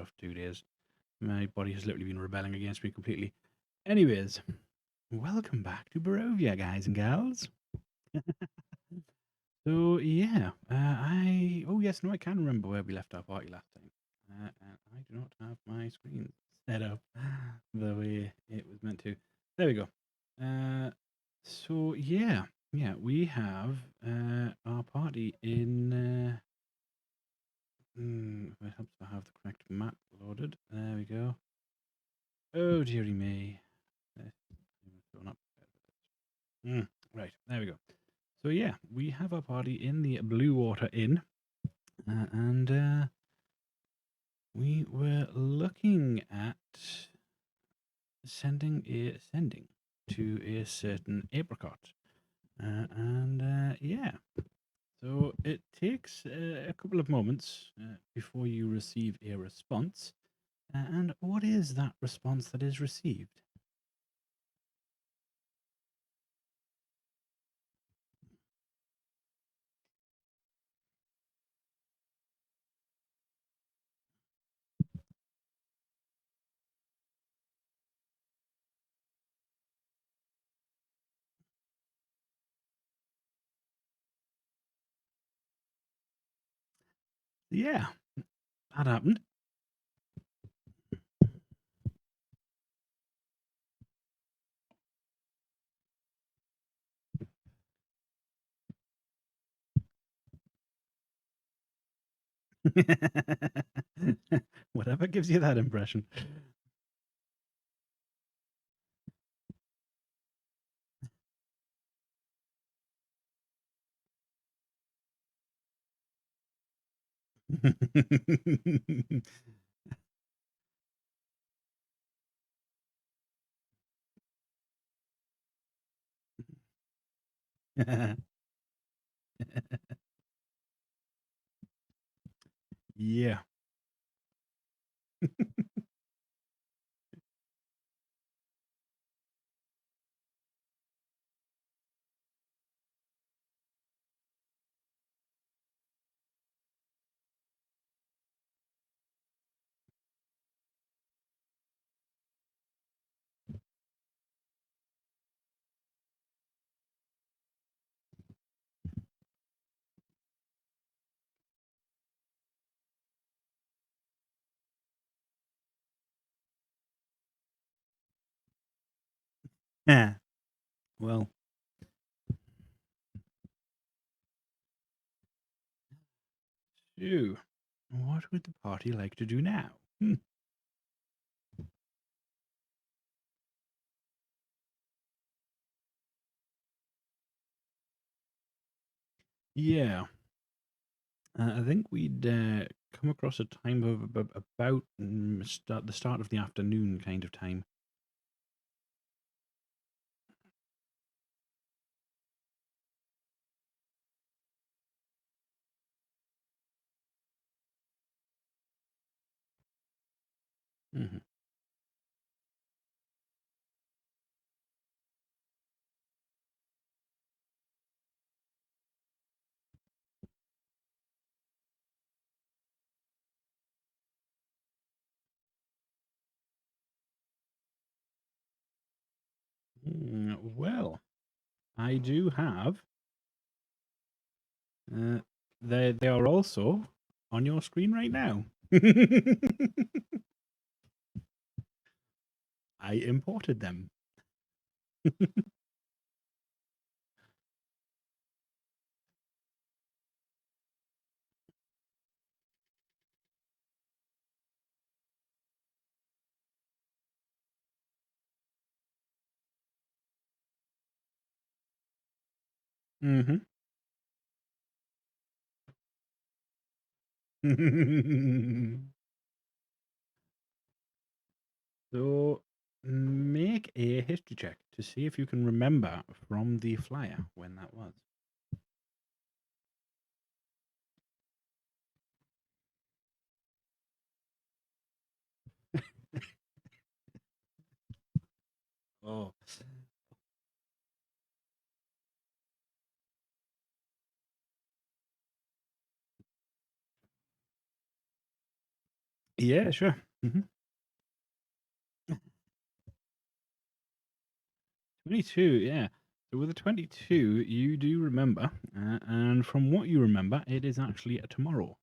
last 2 days. My body has literally been rebelling against me completely. Anyways, welcome back to Barrovia, guys and gals. So yeah, oh yes, no, I can remember where we left our party last time. And I do not have my screen set up the way it was meant to. There we go. So yeah, we have our party in. It helps to have the correct map loaded. There we go. Oh dearie me. Right, there we go. So yeah, we have our party in the Blue Water Inn, and we were looking at sending to a certain apricot, and yeah. So it takes a couple of moments before you receive a response. And what is that response that is received? Yeah, that happened. Whatever gives you that impression. Yeah. Yeah. Well, so what would the party like to do now? Yeah. I think we'd come across a time of about the start of the afternoon kind of time. Mhm. Well, I do have. Uh, they are also on your screen right now. I imported them. Mm-hmm. So make a history check to see if you can remember from the flyer when that was. Oh. Yeah, sure. 22, yeah. So with a 22, you do remember, and from what you remember, it is actually a tomorrow.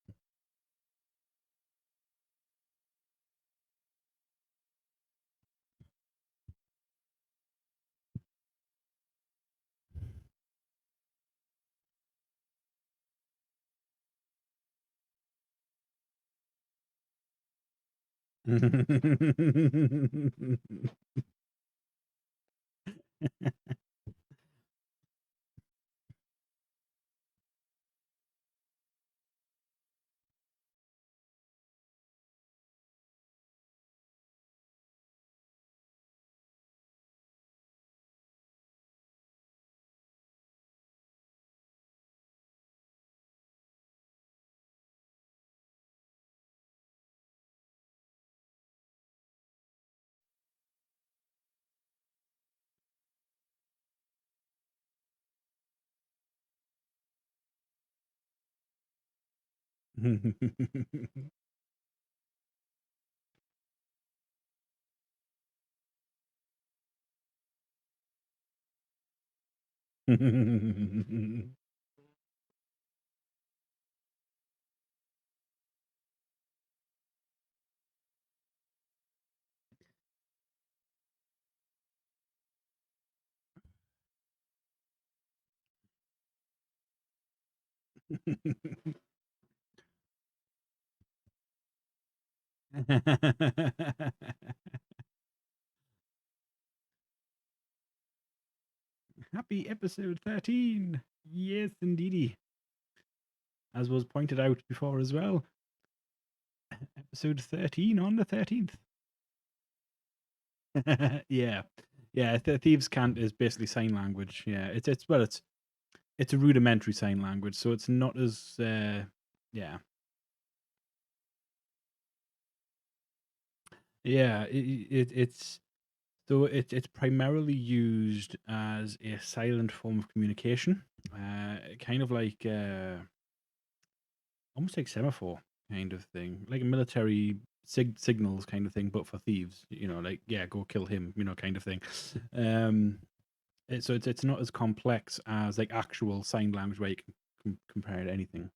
Happy episode 13. Yes, indeedy. As was pointed out before as well. Episode 13 on the 13th. Yeah. Yeah, Thieves' Cant is basically sign language. Yeah, it's a rudimentary sign language, so it's not as yeah. Yeah, it's primarily used as a silent form of communication, kind of like almost like semaphore kind of thing, like a military signals kind of thing, but for thieves. You know, like yeah, go kill him. You know, kind of thing. Um, so it's not as complex as like actual sign language where you can compare it to anything.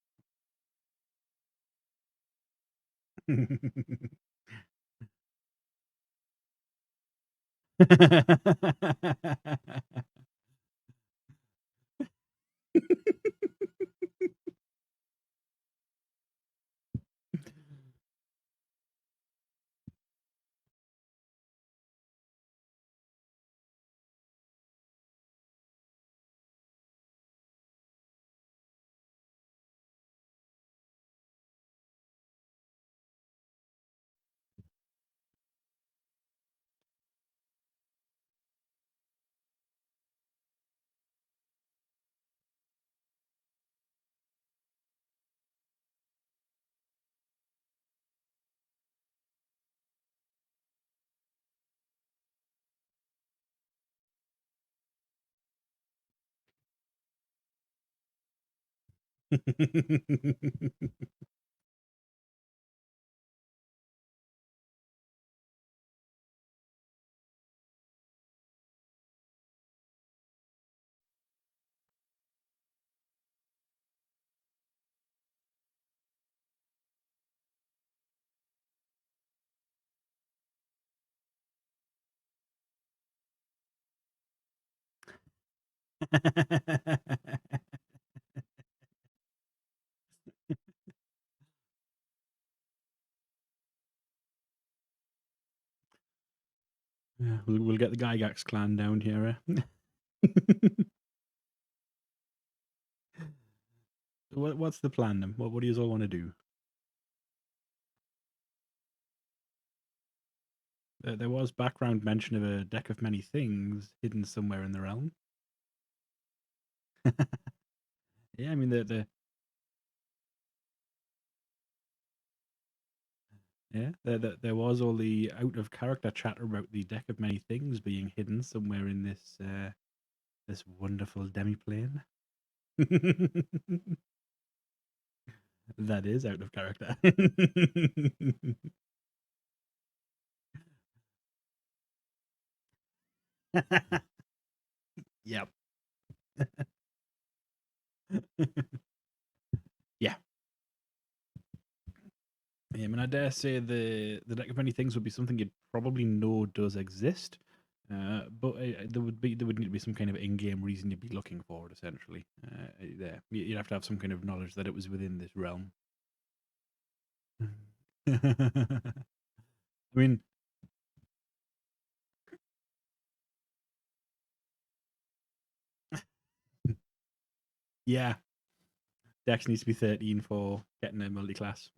Yeah, we'll get the Gygax clan down here. What's the plan then? What do you all want to do? There was background mention of a deck of many things hidden somewhere in the realm. Yeah, I mean there was all the out of character chatter about the deck of many things being hidden somewhere in this wonderful demiplane. That is out of character. Yep. Yeah. I mean, I dare say the deck of many things would be something you'd probably know does exist, but there would need to be some kind of in-game reason you'd be looking for it. Essentially, there you'd have to have some kind of knowledge that it was within this realm. I mean, yeah, Dex needs to be 13 for getting a multi-class.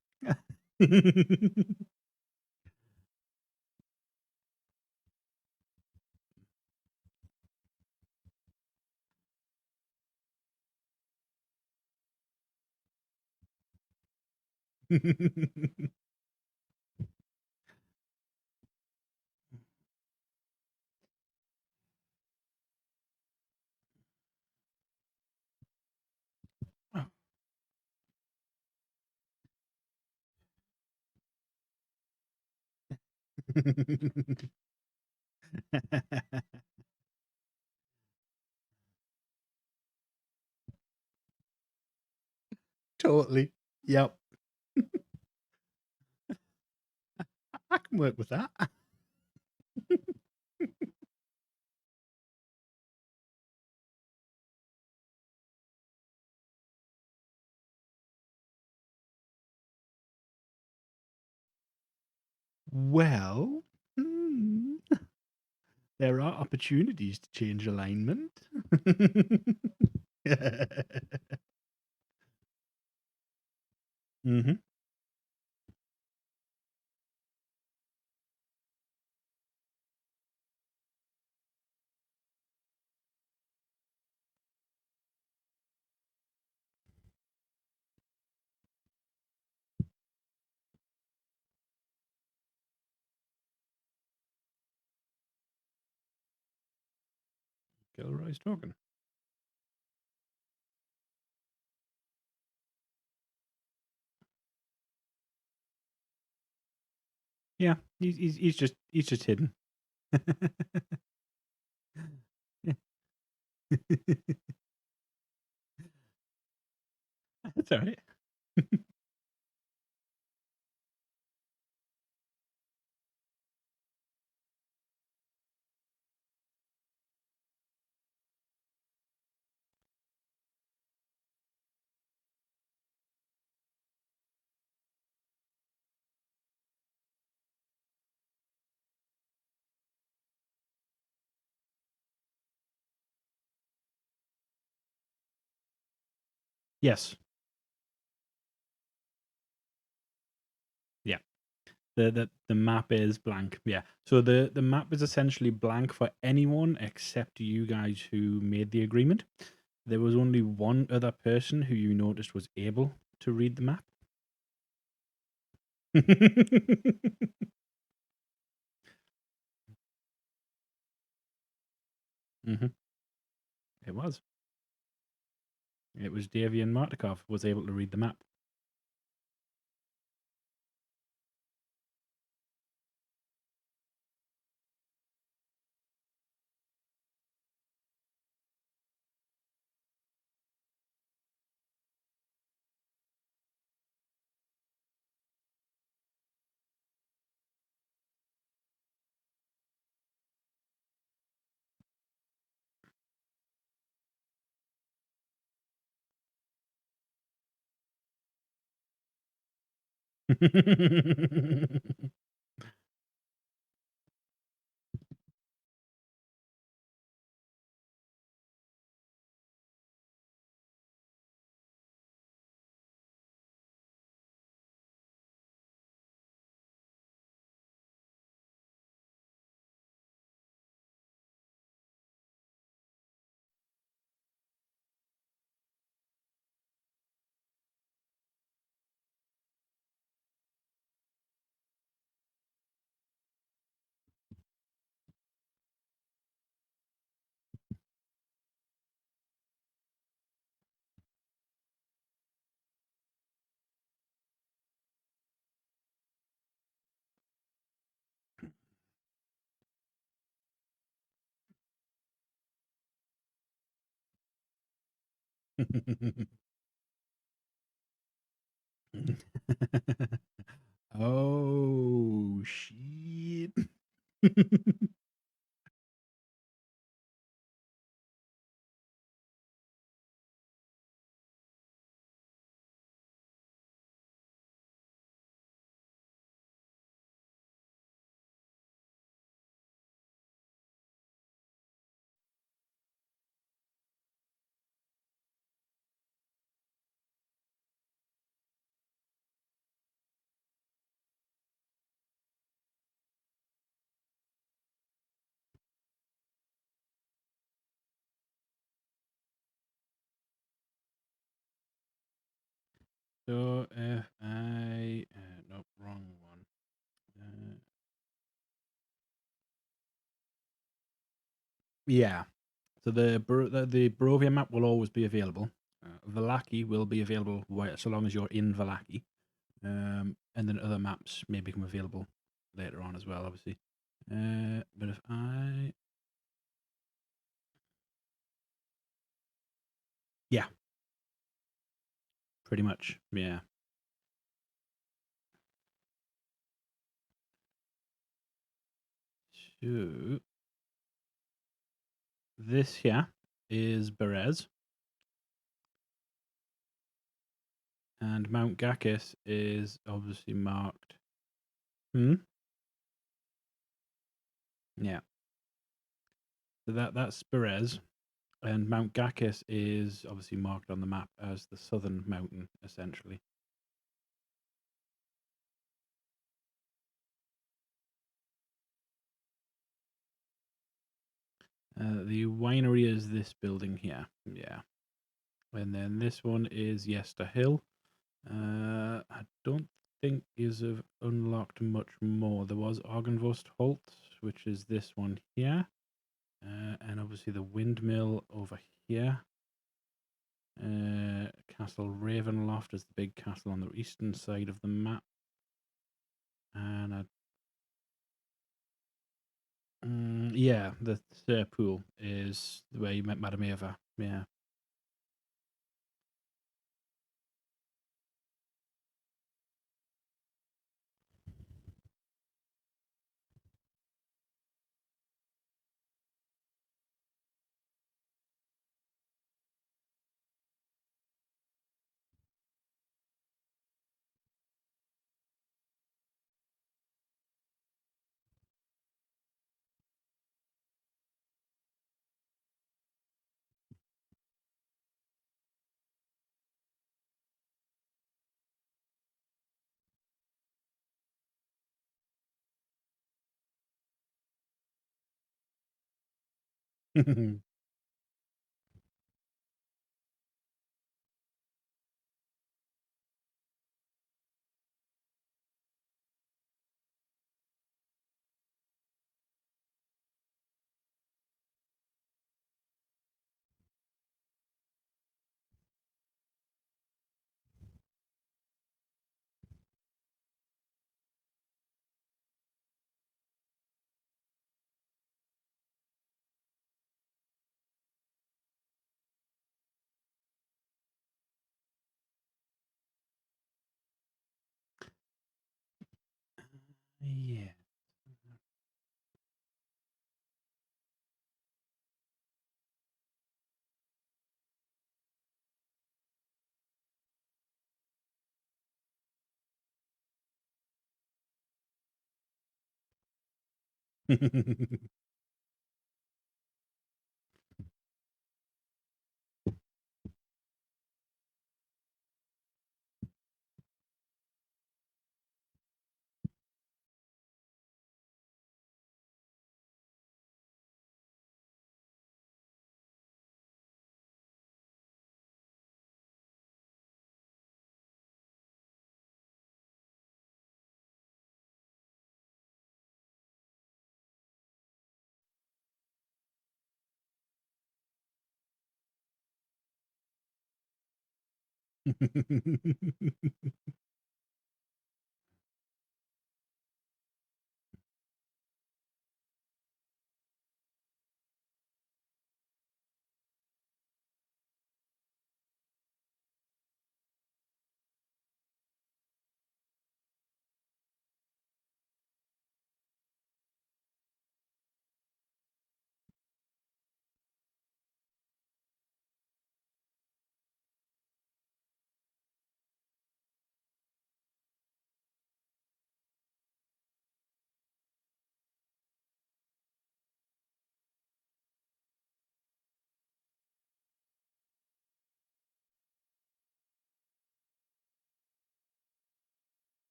Totally. Yep. I can work with that. Well, there are opportunities to change alignment. Hmm. Gilroy's talking. Yeah, he's just hidden. That's all right. Yes. Yeah. The map is blank. Yeah. So the map is essentially blank for anyone except you guys who made the agreement. There was only one other person who you noticed was able to read the map. Hmm. It was. It was Davian Martikov was able to read the map. Oh shit. So if I nope, wrong one. Yeah. So the Barovia map will always be available. Vallaki will be available so long as you're in Vallaki. And then other maps may become available later on as well, obviously. But if I yeah, pretty much. Yeah. So this here is Berez, and Mount Gakis is obviously marked. Hmm. Yeah. So that's Berez, and Mount Gakis is obviously marked on the map as the southern mountain, essentially. The winery is this building here. Yeah. And then this one is Yester Hill. I don't think is have unlocked much more. There was Argenvost Holt, which is this one here. And obviously the windmill over here. Castle Ravenloft is the big castle on the eastern side of the map. And yeah, the pool is where you met Madame Eva. Yeah. Yeah.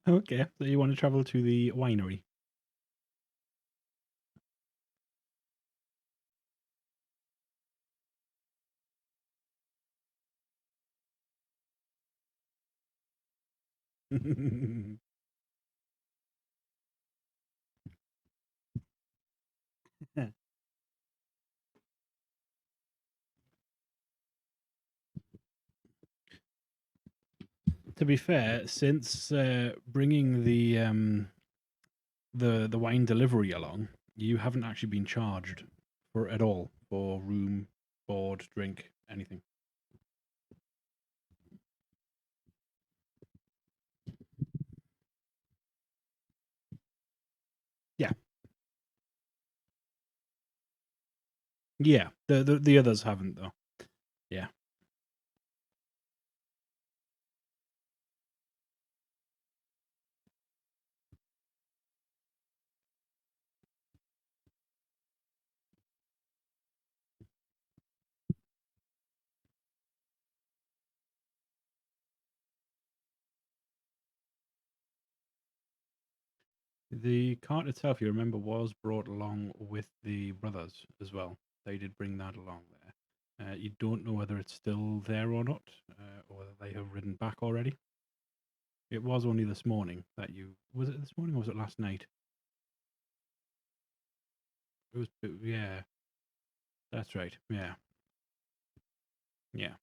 Okay, so you want to travel to the winery? To be fair, since bringing the wine delivery along, you haven't actually been charged for at all for room, board, drink, anything. Yeah, yeah. The others haven't though. Yeah. The cart itself, you remember, was brought along with the brothers as well. They did bring that along there. You don't know whether it's still there or not, or whether they have ridden back already. It was only this morning that you. Was it this morning or was it last night? It was. Yeah, that's right. Yeah, yeah.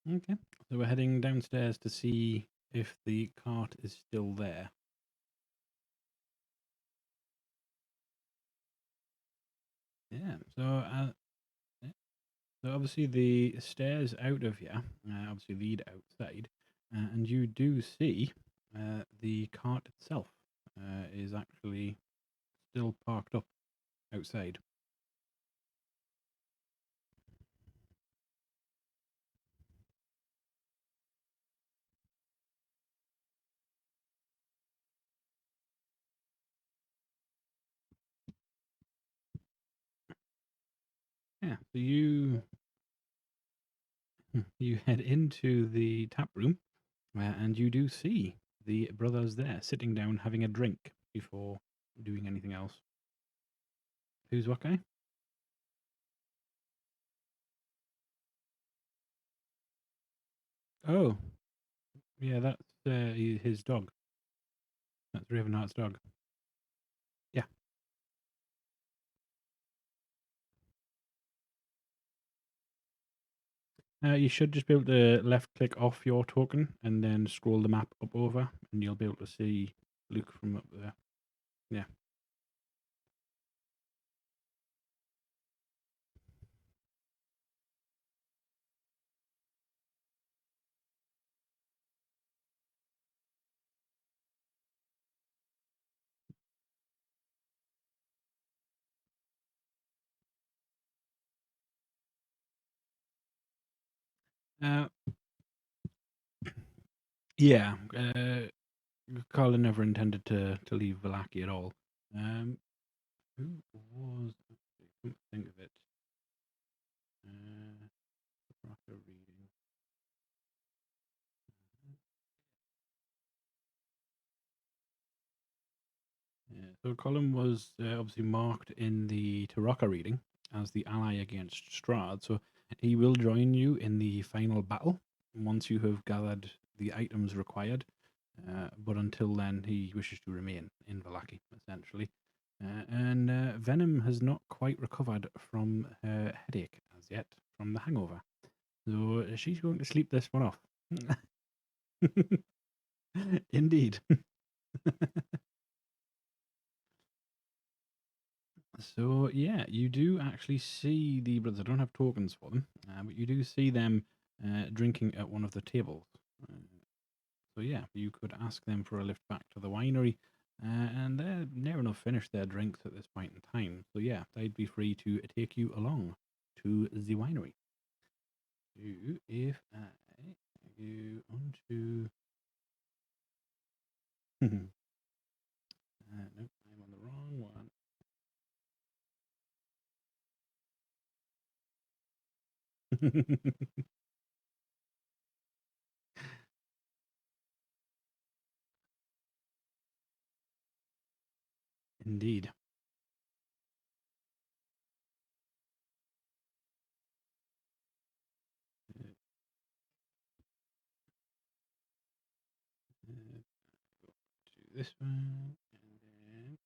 Okay. So we're heading downstairs to see if the cart is still there. Yeah. Yeah. So obviously the stairs out of here, obviously lead outside, and you do see the cart itself is actually still parked up outside. Yeah. So you head into the tap room, and you do see the brothers there sitting down having a drink before doing anything else. Who's what guy? Oh, yeah, that's his dog. That's Ravenheart's dog. Yeah. You should just be able to left click off your token and then scroll the map up over, and you'll be able to see Luke from up there. Yeah. Uh, yeah. Carla never intended to leave Valaki at all. Um, who was? I couldn't think of it. Uh, Rocker reading. Yeah. So Colin was obviously marked in the Taraka reading as the ally against Strahd. So he will join you in the final battle once you have gathered the items required. But until then, he wishes to remain in Valaki, essentially. And Venom has not quite recovered from her headache as yet from the hangover. So she's going to sleep this one off. Indeed. So yeah, you do actually see the brothers. I don't have tokens for them, but you do see them drinking at one of the tables. Uh, so yeah, you could ask them for a lift back to the winery, and they're near enough finished their drinks at this point in time. So yeah, they'd be free to take you along to the winery. So if I go onto, nope, I'm on the wrong one. Indeed. Uh, uh, to this one, and then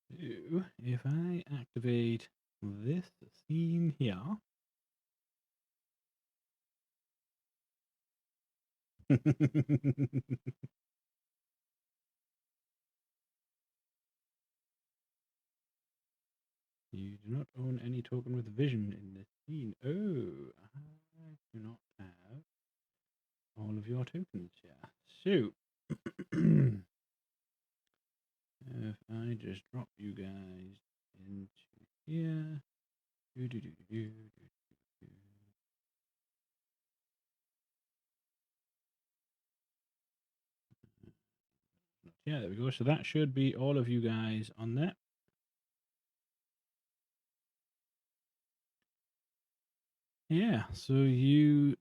so if I activate this scene here, you do not own any token with vision in this scene. Oh, I do not have all of your tokens here. So, if I just drop you guys into here, do, do, do, do, do, do. Yeah, there we go. So that should be all of you guys on there. Yeah, so you.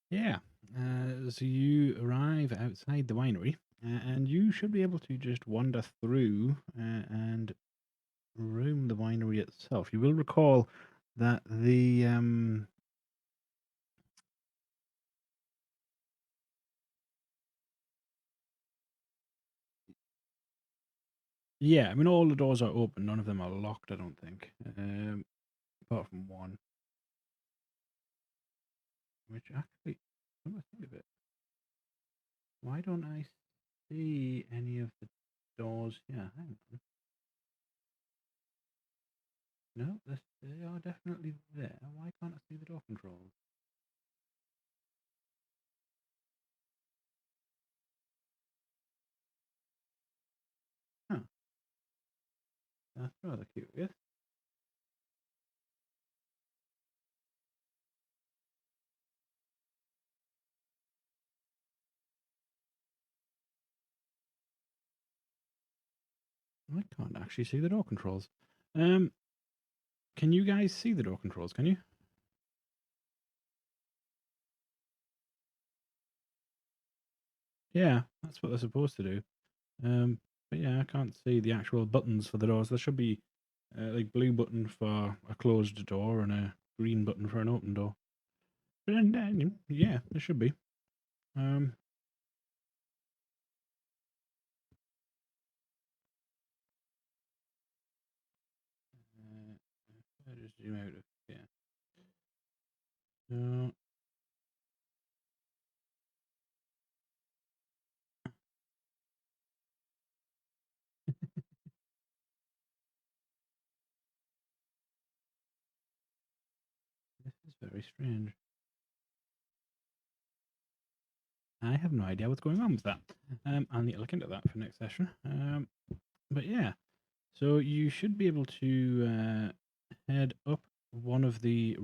Yeah, so you arrive outside the winery, and you should be able to just wander through and roam the winery itself. You will recall that yeah, I mean all the doors are open. None of them are locked. I don't think, apart from one, which actually, when I think of it, why don't I see any of the doors? Yeah, hang on. No, they are definitely there. Why can't I see the door controls? Huh, that's rather curious. I can't actually see the door controls. Um, can you guys see the door controls? Can you? Yeah, that's what they're supposed to do. But yeah, I can't see the actual buttons for the doors. There should be like blue button for a closed door and a green button for an open door. But then, yeah, there should be. Um, I just zoom out of yeah. So this is very strange. I have no idea what's going on with that. I'll need to look into that for next session. But yeah, so you should be able to head up one of the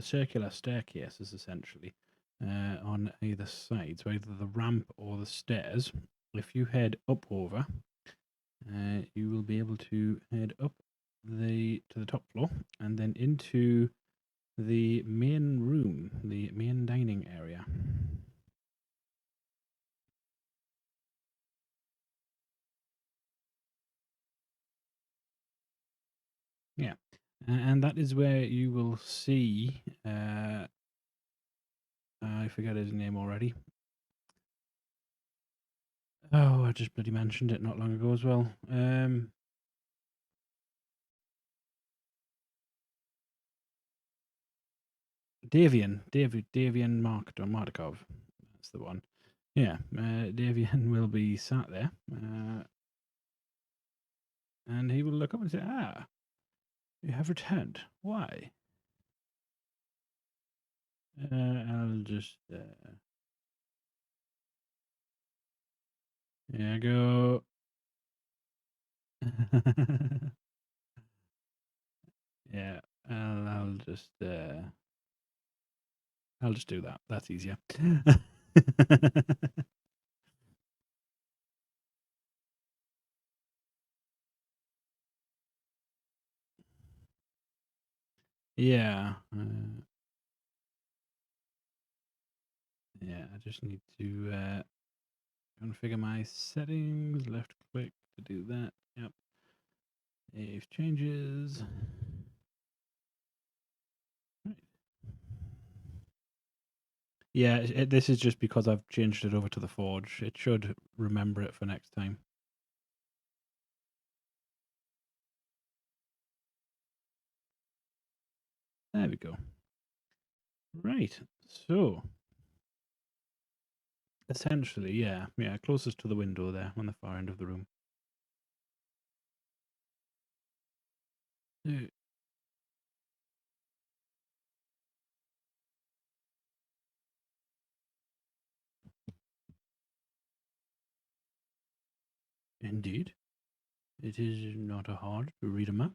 circular staircases, essentially, on either side. So either the ramp or the stairs. If you head up over, you will be able to head up the top floor, and then into the main room, the main dining area. Yeah, and that is where you will see. I forget his name already. Oh, I just bloody mentioned it not long ago as well. Davian Markov. That's the one. Yeah, Davian will be sat there, and he will look up and say, "Ah, you have returned. Why?" I'll just yeah go. Yeah, I'll just do that. That's easier. Yeah, yeah. I just need to configure my settings. Left click to do that. Yep. Save changes. Right. Yeah, this is just because I've changed it over to the Forge. It should remember it for next time. There we go. Right. So essentially, yeah, closest to the window there on the far end of the room. Uh, Indeed, it is not a hard to read a map.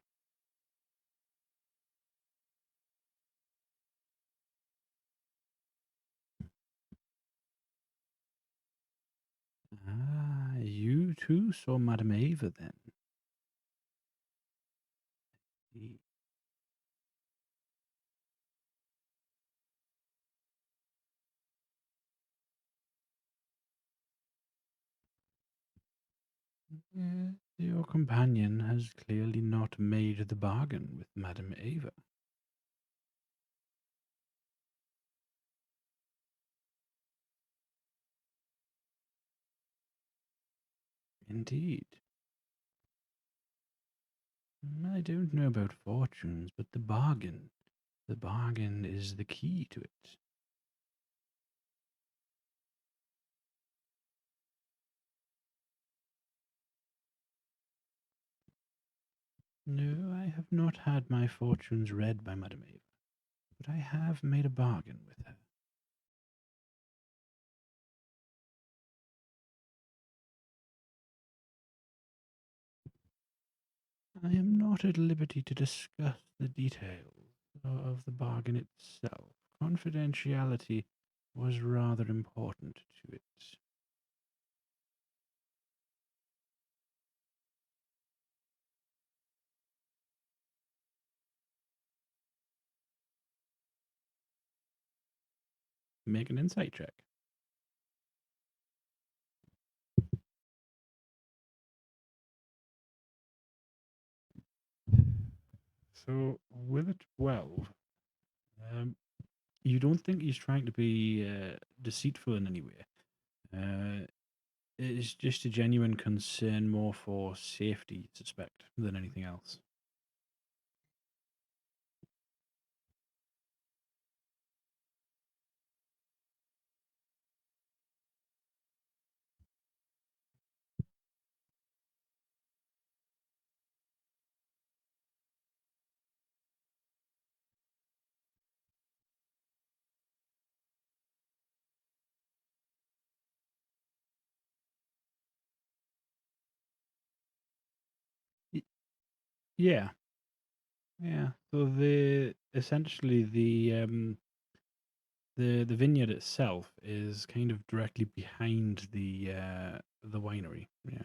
Ah, you too saw Madame Ava then. Y- Your companion has clearly not made the bargain with Madame Ava. Indeed. I don't know about fortunes, but the bargain is the key to it. No, I have not had my fortunes read by Madame Ava, but I have made a bargain with her. I am not at liberty to discuss the details of the bargain itself. Confidentiality was rather important to it. Make an insight check. So, with a 12, you don't think he's trying to be deceitful in any way. It's just a genuine concern more for safety, you suspect, than anything else. Y- Yeah, yeah. So the vineyard itself is kind of directly behind the winery. Yeah.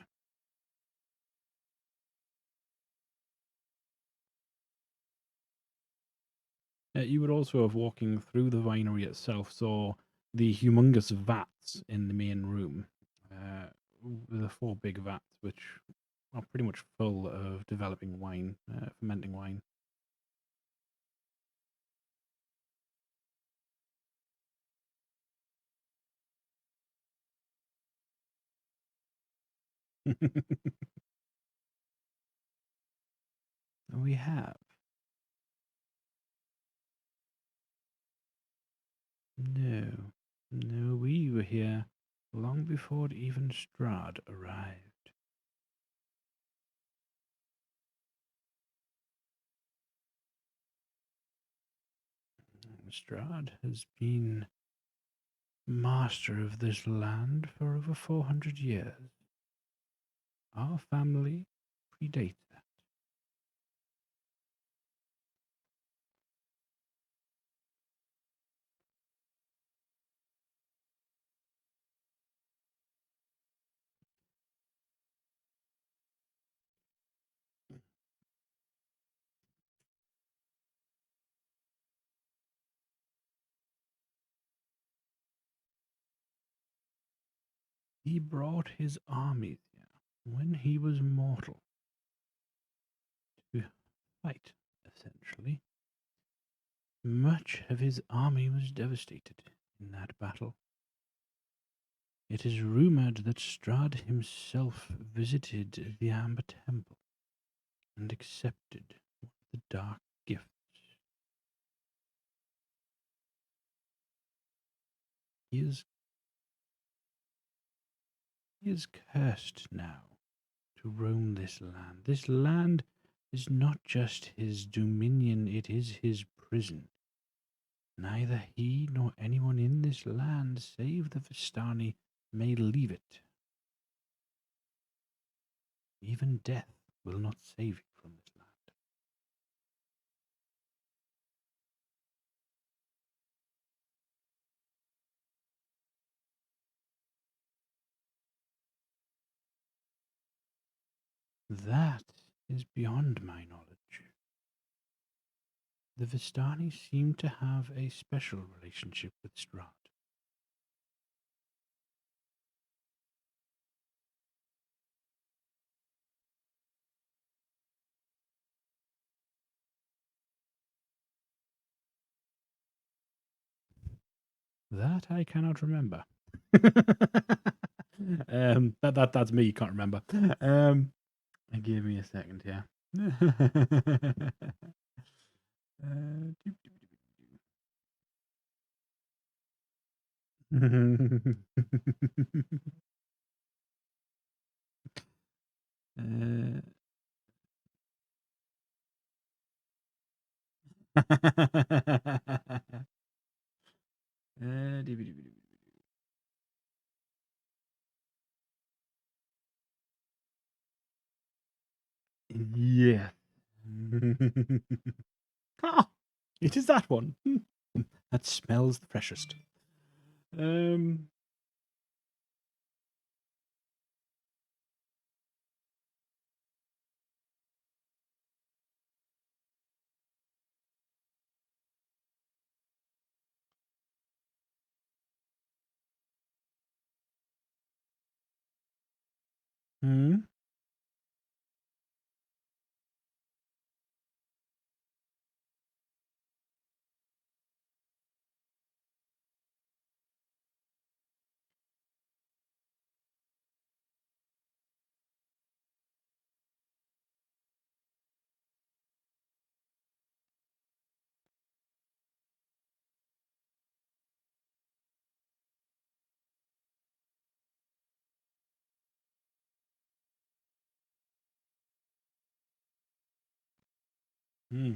You would also have walking through the winery itself, saw the humongous vats in the main room. Uh, the four big vats, which are pretty much full of developing wine, fermenting wine. We have. No, no, we were here long before even Strahd arrived. Strahd has been master of this land for over 400 years. Our family predates that. He brought his armies here when he was mortal to fight, essentially. Much of his army was devastated in that battle. It is rumored that Strahd himself visited the Amber Temple and accepted one of the dark gifts. He is, he is cursed now to roam this land. This land is not just his dominion, it is his prison. Neither he nor anyone in this land save the Vistani may leave it. Even death will not save you from this land. That is beyond my knowledge. The Vistani seem to have a special relationship with Strahd. That I cannot remember. That's me. Can't remember. Give me a second here. Doop, doop, doop. uh, doop, doop, doop. Yeah. Ah, it is that one. That smells the freshest. Um. Hmm. Hmm.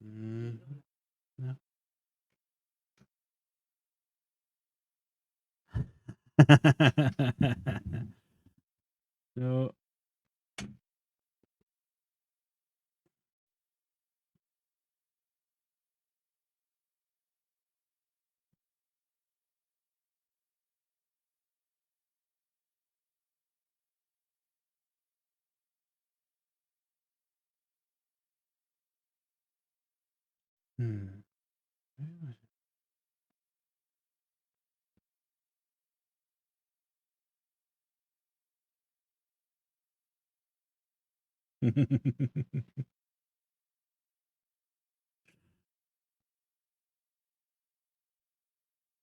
Mm. No. So Hmm.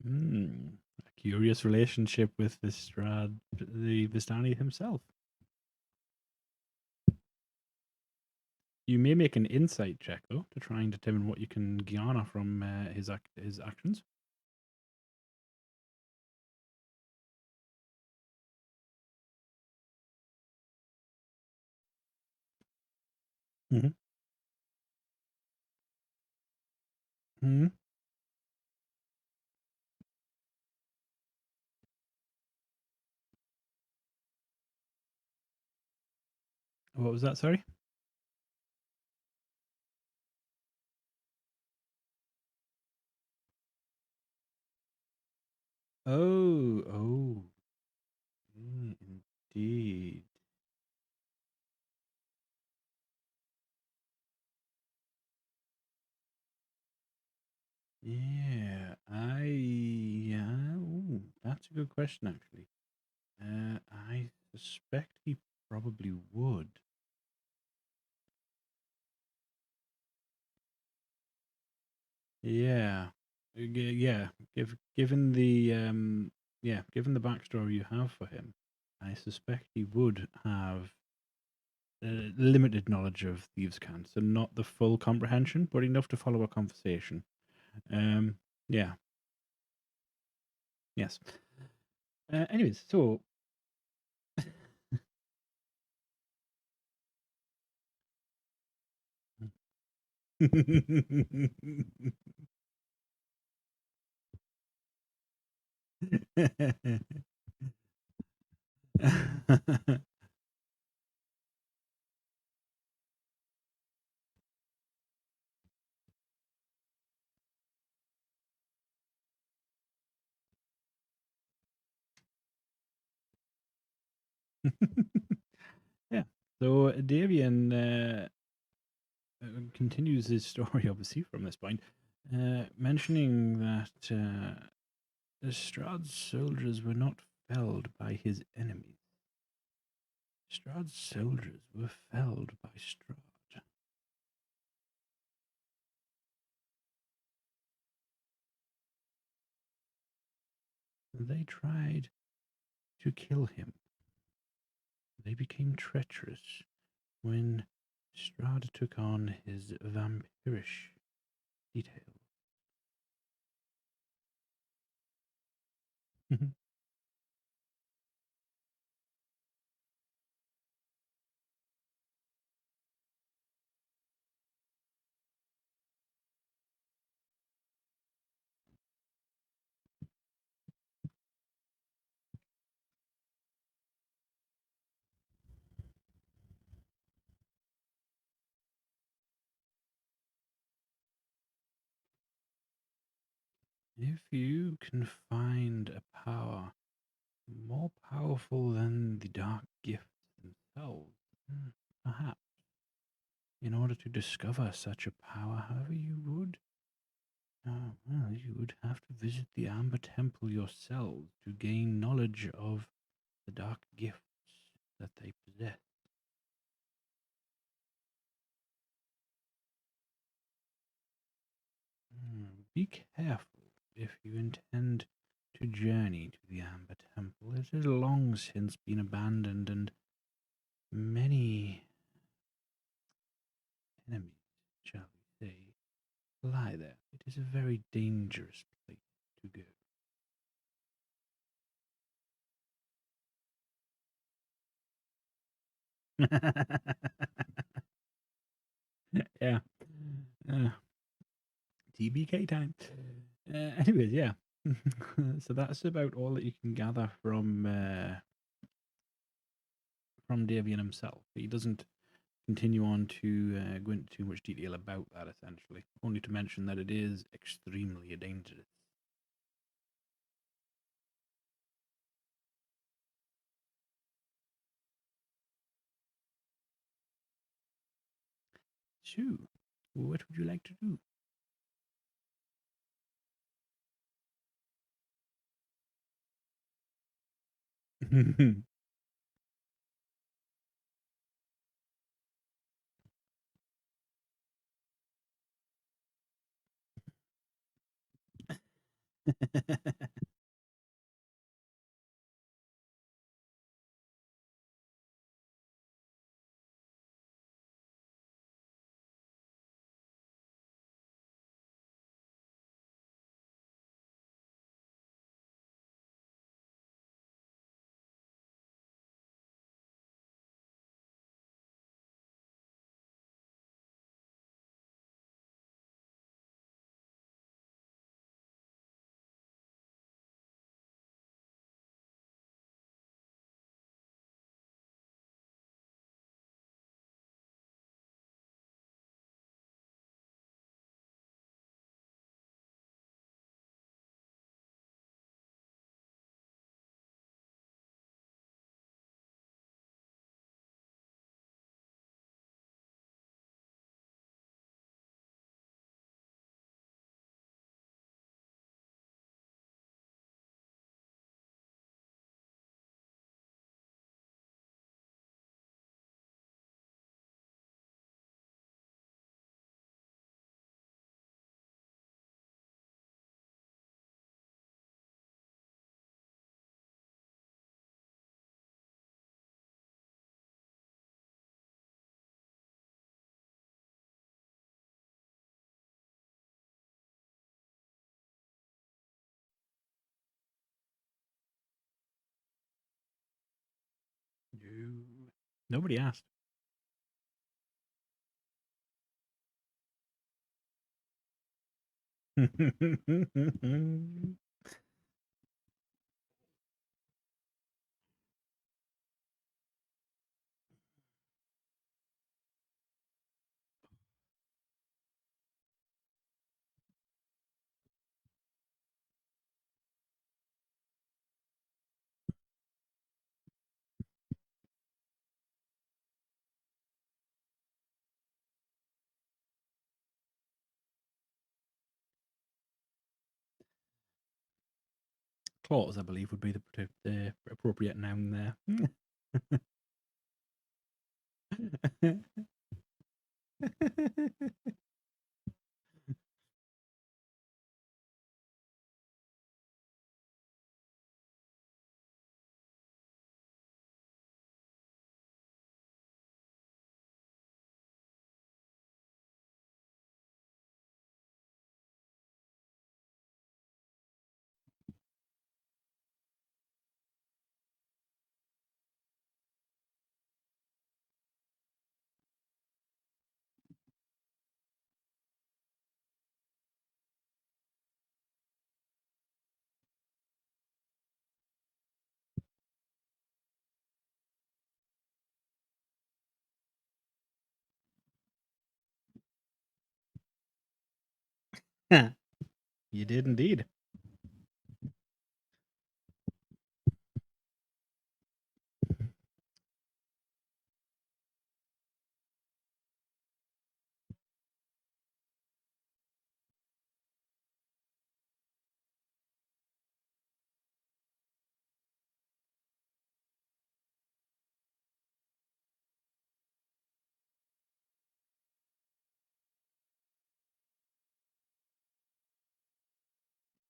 Hmm. A curious relationship with the Vistani himself. You may make an insight check though to try and determine what you can garner from his actions. Mm-hmm. Mm-hmm. What was that? Sorry. Oh, oh, indeed. Yeah. Ooh, that's a good question, actually. I suspect he probably would. Yeah, yeah. Given the given the backstory you have for him, I suspect he would have limited knowledge of thieves' cant, so not the full comprehension, but enough to follow a conversation. Um, yeah, yes. Anyways, so yeah. So Davian continues his story, obviously, from this point, mentioning that Strahd's soldiers were not felled by his enemies. Strahd's soldiers were felled by Strahd. They tried to kill him. They became treacherous when Strahd took on his vampirish details. If you can find a power more powerful than the dark gifts themselves, perhaps, in order to discover such a power, however you would, well, you would have to visit the Amber Temple yourselves to gain knowledge of the dark gifts that they possess. Be careful if you intend to journey to the Amber Temple. It has long since been abandoned, and many enemies, shall we say, lie there. It is a very dangerous place to go. Yeah. Uh, TBK time. Anyways, yeah. So that's about all that you can gather from Davian himself. He doesn't continue on to go into too much detail about that, essentially. Only to mention that it is extremely dangerous. So, what would you like to do? No. Nobody asked. Claws, I believe, would be the appropriate noun there. You did indeed.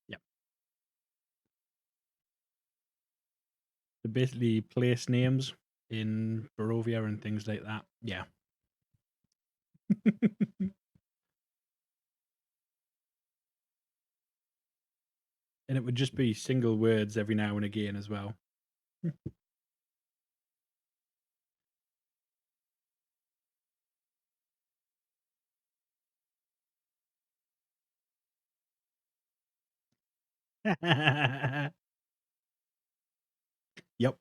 Yep. So basically, place names in Barovia and things like that. Yeah. And it would just be single words every now and again as well. Yep.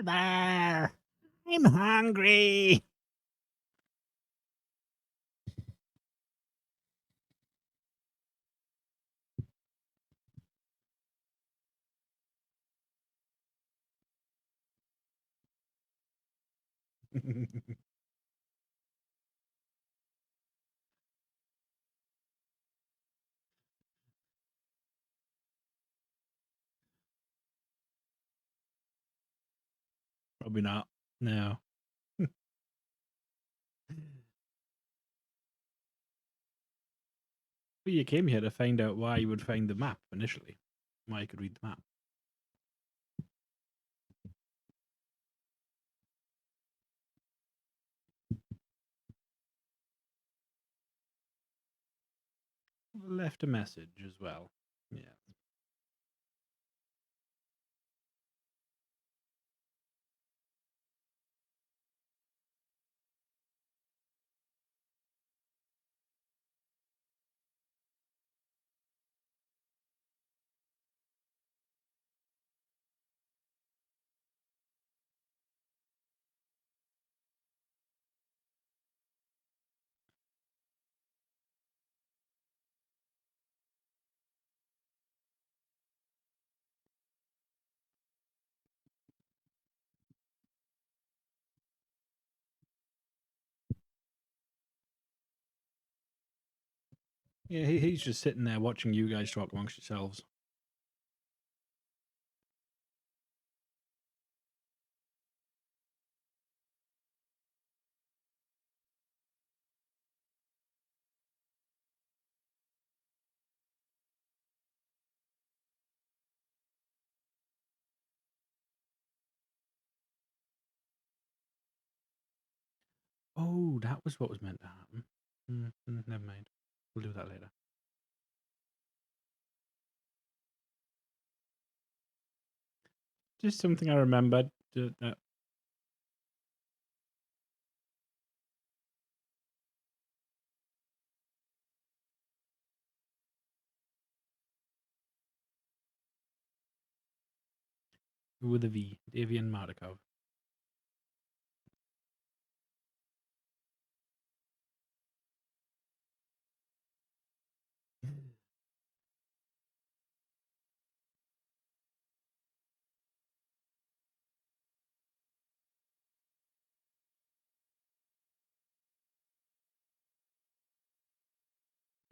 Father, I'm hungry. Probably not. No. But you came here to find out why you would find the map initially. Why you could read the map. Left a message as well. Yeah. Yeah, he's just sitting there watching you guys talk amongst yourselves. Oh, that was what was meant to happen. Never mind. We'll do that later. Just something I remembered. With a V. Davian Mardukov.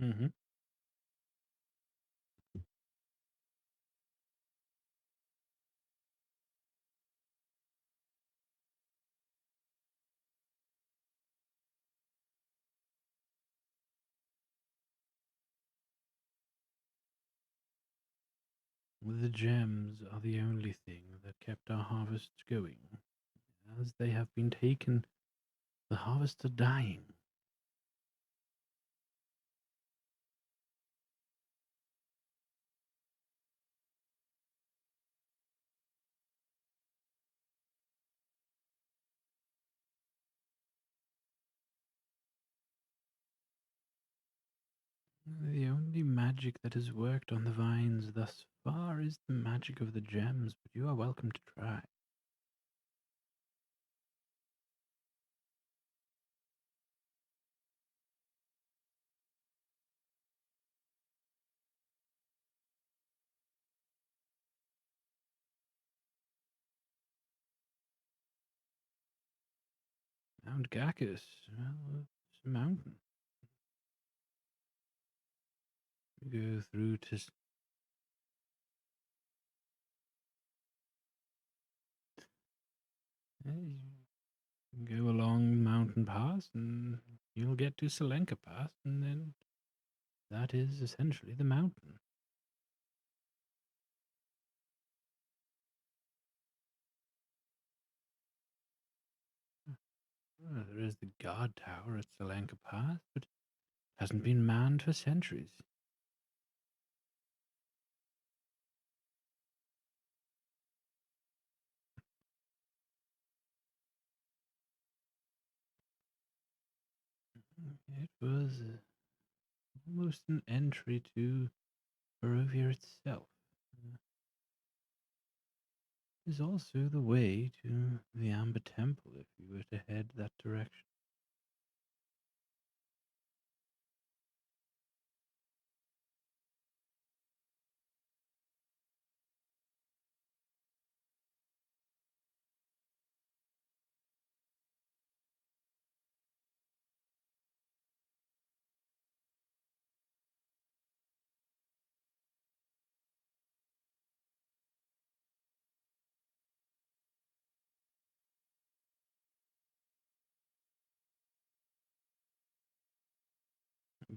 Mm-hmm. The gems are the only thing that kept our harvests going. As they have been taken, the harvests are dying. The only magic that has worked on the vines thus far is the magic of the gems, but you are welcome to try. Mount Gacchus. Well, it's a mountain. You go through to. Go along Mountain Pass, and you'll get to Selenka Pass, and then that is essentially the mountain. There is the guard tower at Selenka Pass, but it hasn't been manned for centuries. It was almost an entry to Barrovia itself. is also the way to the Amber Temple if you were to head that direction.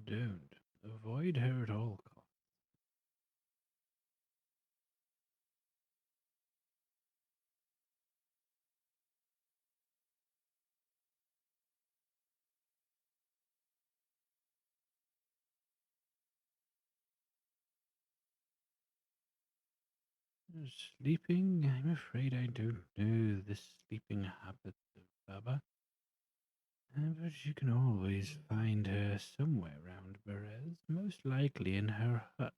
Don't avoid her at all costs. Sleeping? I'm afraid I don't know the sleeping habits of Baba. But you can always find her somewhere around Berez, most likely in her hut.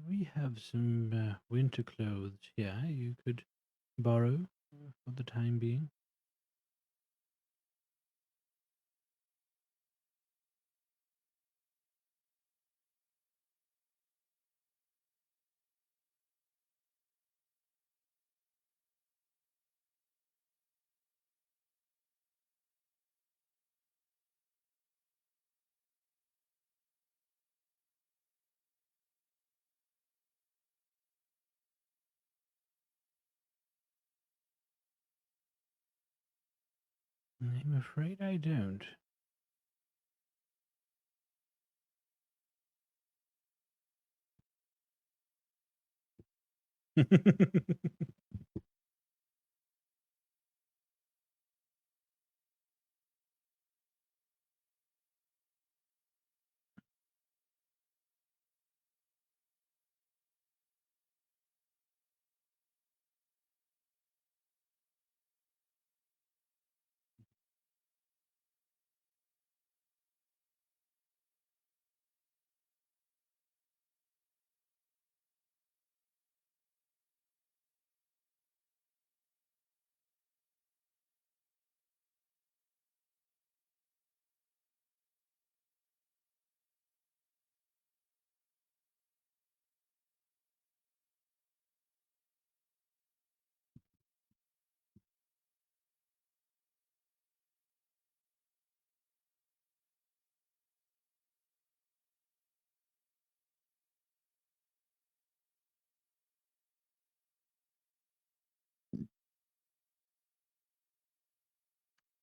We have some winter clothes here you could borrow for the time being. I'm afraid I don't.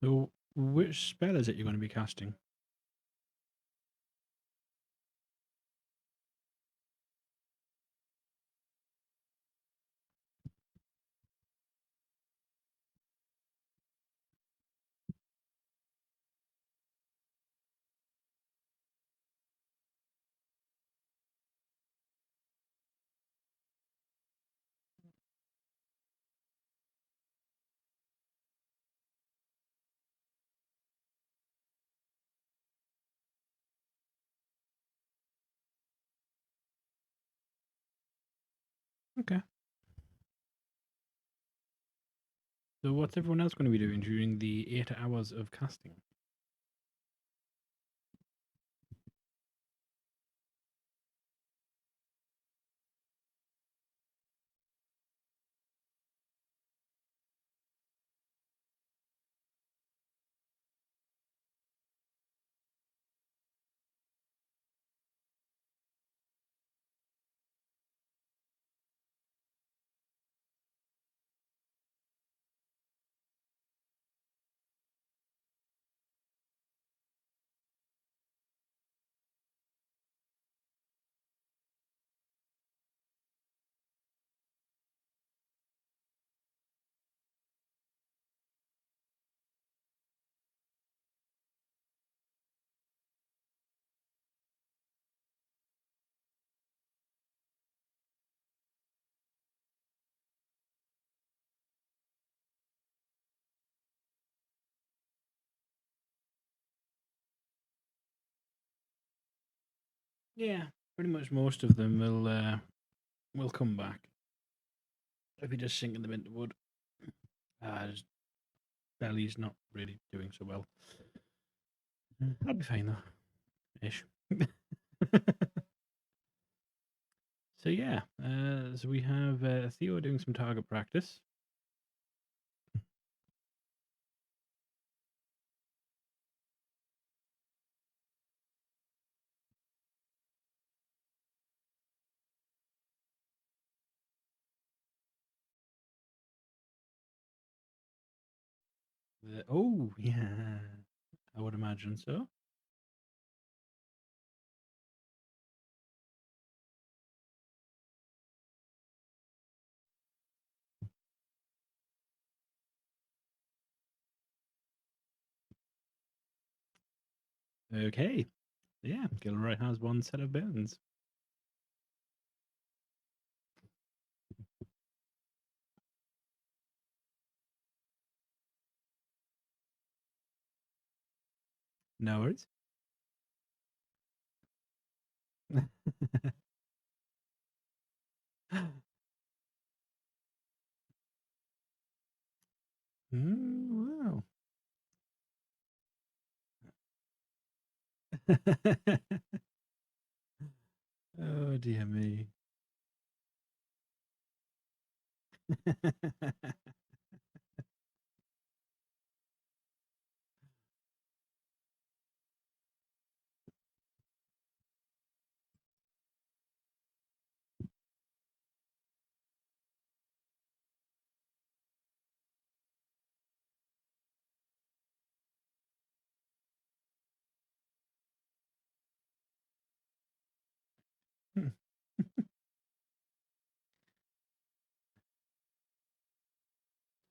So, which spell is it you're going to be casting? Okay. So what's everyone else going to be doing during the 8 hours of casting? Yeah, pretty much most of them will come back if we just sinking them into wood. His belly's not really doing so well. I'll be fine though, ish. So yeah, so we have Theo doing some target practice. Oh yeah, I would imagine so. Okay, yeah, Gilroy has one set of bones. No worries. Wow. Oh dear me.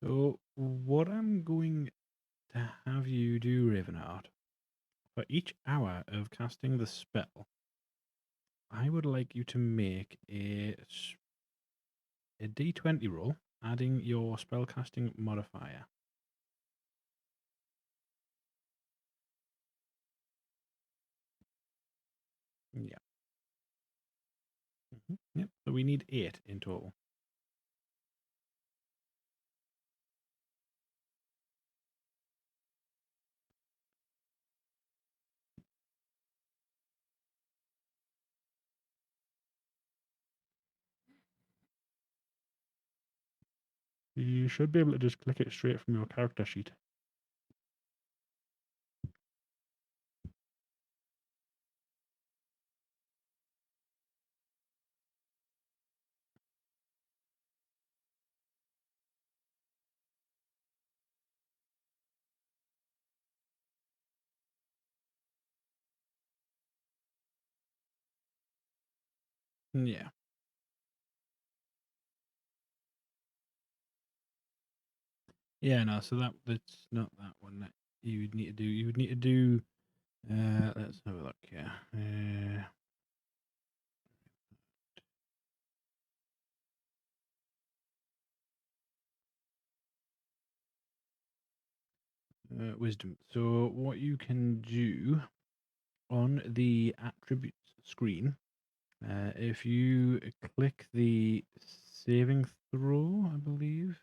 So, what I'm going to have you do, Ravenheart, for each hour of casting the spell, I would like you to make a d20 roll, adding your spellcasting modifier. Yeah. Yep. So we need 8 in total. You should be able to just click it straight from your character sheet. Yeah. Yeah, no, so that's not that one that you would need to do. You would need to do let's have a look here. Wisdom. So what you can do on the attributes screen If you click the saving throw, I believe.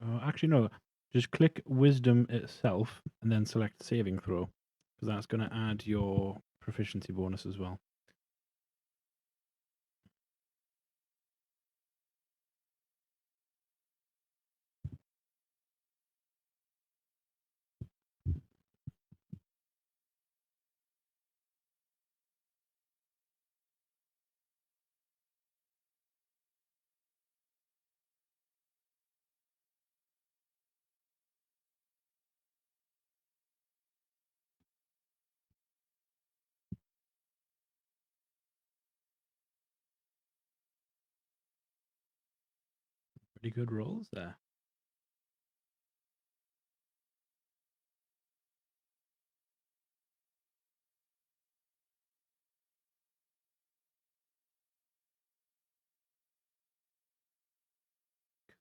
Oh, actually, no. Just click wisdom itself and then select saving throw, because that's going to add your proficiency bonus as well. Pretty good rolls there.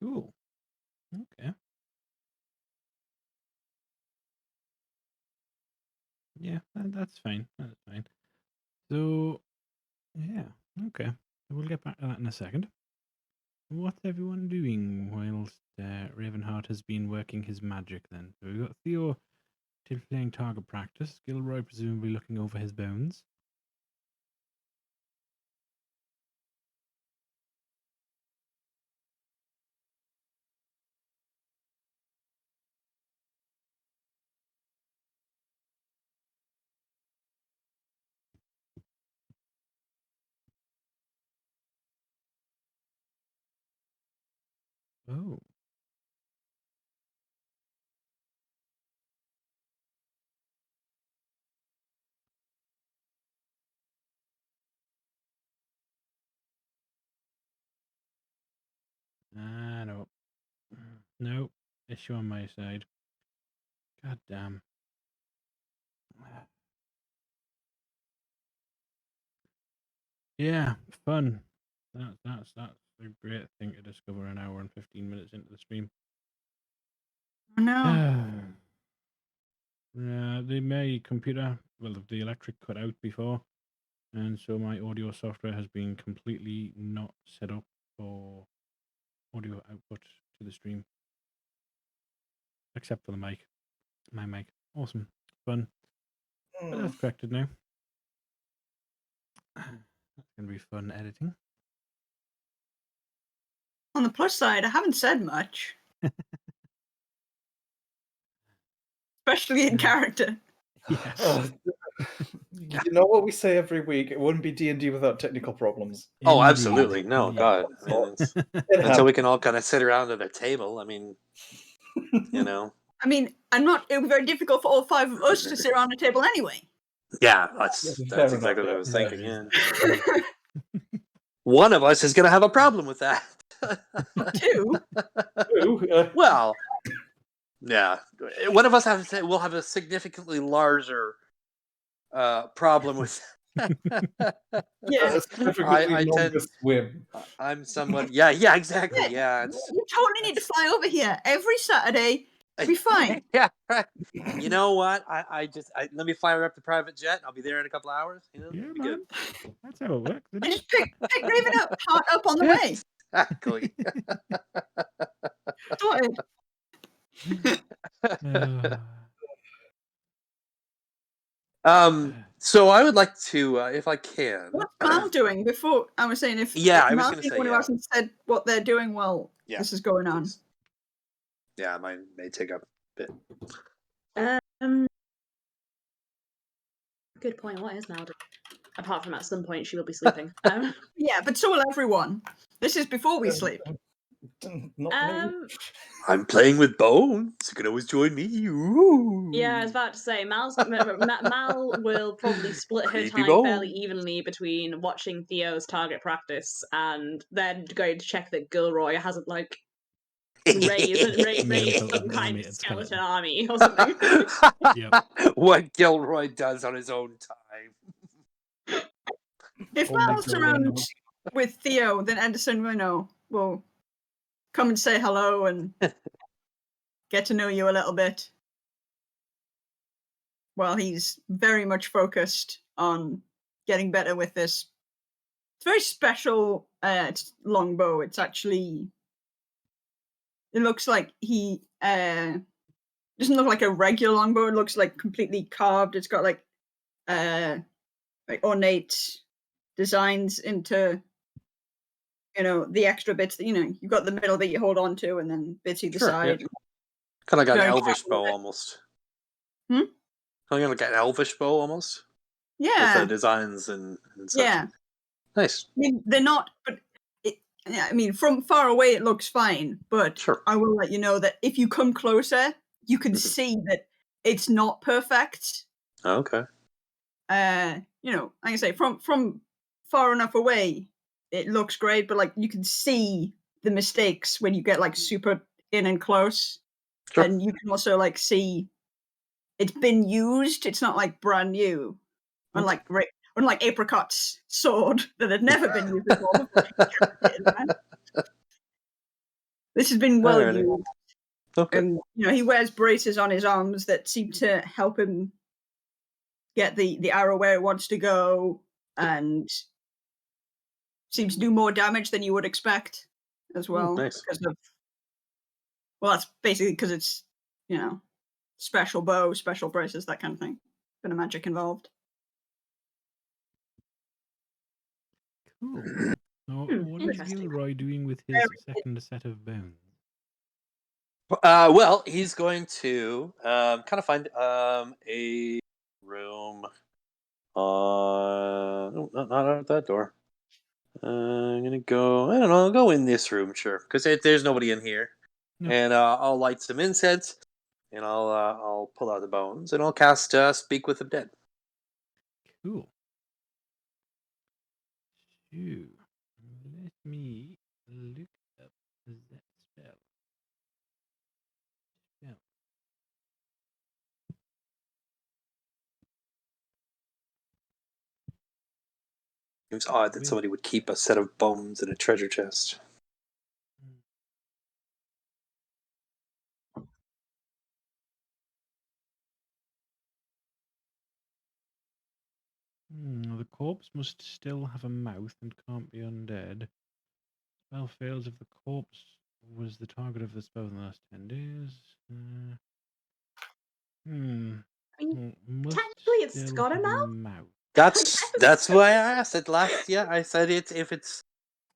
Cool. Okay. Yeah, that's fine. That's fine. So, yeah, okay. We'll get back to that in a second. What's everyone doing whilst Ravenheart has been working his magic then? So we've got Theo still playing target practice, Gilroy presumably looking over his bones. Oh. No. No. Issue on my side. God damn. Yeah, fun. That's a great thing to discover an hour and 15 minutes into the stream. No. My computer, well, the electric cut out before, and so my audio software has been completely not set up for audio output to the stream, except for the mic. My mic. Awesome. Fun. But that's corrected now. That's going to be fun editing. On the plus side, I haven't said much. Especially in character. Yeah. You know what we say every week? It wouldn't be D&D without technical problems. Oh, Indeed. absolutely. No, Yeah. God. I mean, until we can all kind of sit around at a table. I mean, you know. I mean, it would be very difficult for all five of us to sit around a table anyway. Yeah, that's Fair exactly enough, what I was thinking. Yeah. Yeah. One of us is going to have a problem with that. Two? Well, yeah. One of us will have a significantly larger problem with Yeah. Significantly longer swim. I'm somewhat... Yeah, exactly. Yeah. You totally need to fly over here every Saturday. Be fine. Yeah, right. You know what? I let me fire up the private jet. I'll be there in a couple of hours. You know, Yeah, be man. good. That's how it works. And just pick Raven up, heart up on the way. Exactly. Sorted. So I would like to, if I can. What's Mal doing? Before I was saying, if I was Mal's going to the say, one who hasn't said what they're doing while this is going on. please. Yeah, mine may take up a bit. Good point. What is Mal doing? Apart from at some point she will be sleeping. Yeah, but so will everyone. This is before we sleep. I'm playing with bones. You can always join me. Ooh. Yeah, I was about to say Mal will probably split her time fairly evenly between watching Theo's target practice and then going to check that Gilroy hasn't raised some kind of skeleton army or something. Yep. What Gilroy does on his own time. If Mal's around with Theo, then Anderson will come and say hello and get to know you a little bit. While he's very much focused on getting better with this. It's very special longbow. It's actually, it looks like he doesn't look like a regular longbow. It looks like completely carved. It's got like ornate designs into, the extra bits that, you've got the middle that you hold on to and then bits either side. Yeah. Kind of got an Very elvish careful bow with it. almost. Hmm? Kind of like an elvish bow almost. With Yeah. the designs and such. Yeah. Nice. I mean, they're not, but from far away it looks fine, but Sure. I will let you know that if you come closer, you can see that it's not perfect. Okay. Like I say, from far enough away, it looks great, but like you can see the mistakes when you get like super in and close, Sure. and you can also like see it's been used. It's not like brand new, unlike Apricot's sword that had never been used before. This has been well Alrighty. used. Okay. And he wears braces on his arms that seem to help him get the arrow where it wants to go, and seems to do more damage than you would expect as well. Nice. Because of, that's basically because it's special bow, special braces, that kind of thing. Bit of magic involved. Cool. So what is Interesting. Gilroy doing with his second set of bones? Well, he's going to kind of find a room. No, not out that door. I'm gonna go. I don't know. I'll go in this room, sure, because there's nobody in here. No. And I'll light some incense, and I'll pull out the bones, and I'll cast Speak with the Dead. Cool. So, let me look up that spell. Seems odd that somebody would keep a set of bones in a treasure chest. The corpse must still have a mouth and can't be undead. Spell fails if the corpse was the target of the spell in the last 10 days. Technically, it's got a mouth. That's why I asked it last. Yeah, I said it. If it's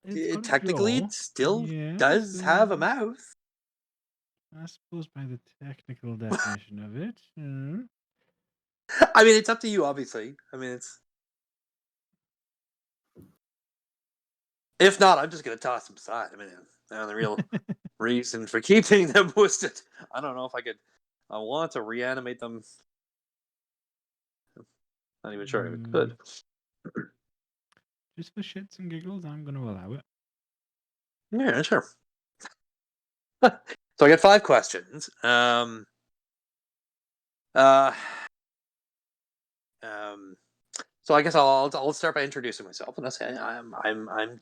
got a technically, jaw. it still Yeah, does have a mouth. I suppose by the technical definition of it. I mean, it's up to you, obviously. I mean, it's. If not, I'm just gonna toss them aside. I mean, the real reason for keeping them was that I don't know if I could. I want to reanimate them. Not even sure if I could. Just for shits and giggles, I'm going to allow it. Yeah, sure. So I got 5 questions. So I guess I'll start by introducing myself, and I'll say I'm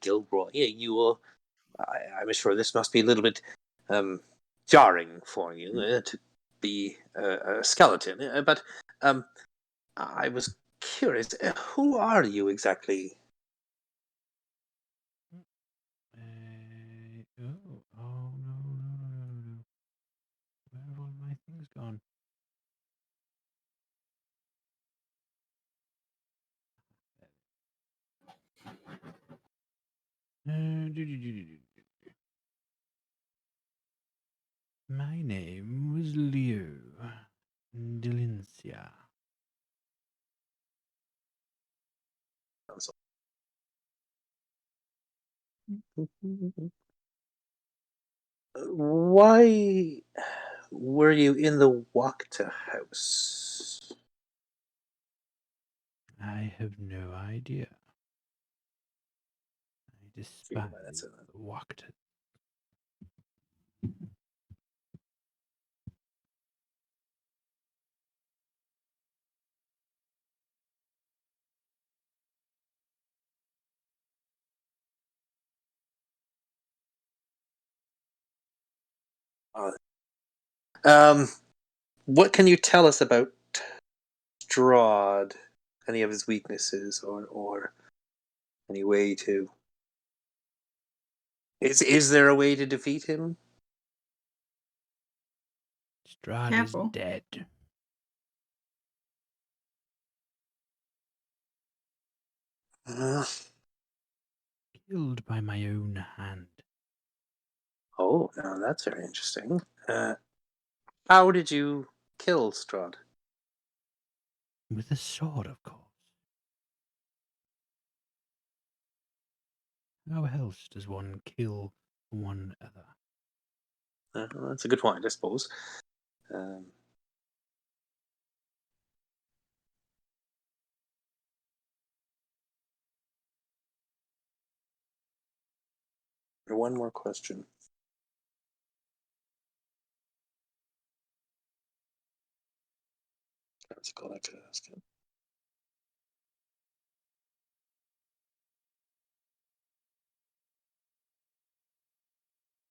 Gilroy. You will. I'm sure this must be a little bit jarring for you to be a skeleton, but I was curious. Who are you exactly? Oh no. Where have all my things gone? My name was Leo Delincia. Why were you in the Wakta house? I have no idea. I despise Wakta. What can you tell us about Strahd? Any of his weaknesses, or any way to? Is there a way to defeat him? Strahd Careful. is dead. Killed by my own hand. Oh, now that's very interesting. How did you kill Strahd? With a sword, of course. How else does one kill one other? That's a good point, I suppose. One more question. That's all I could ask him.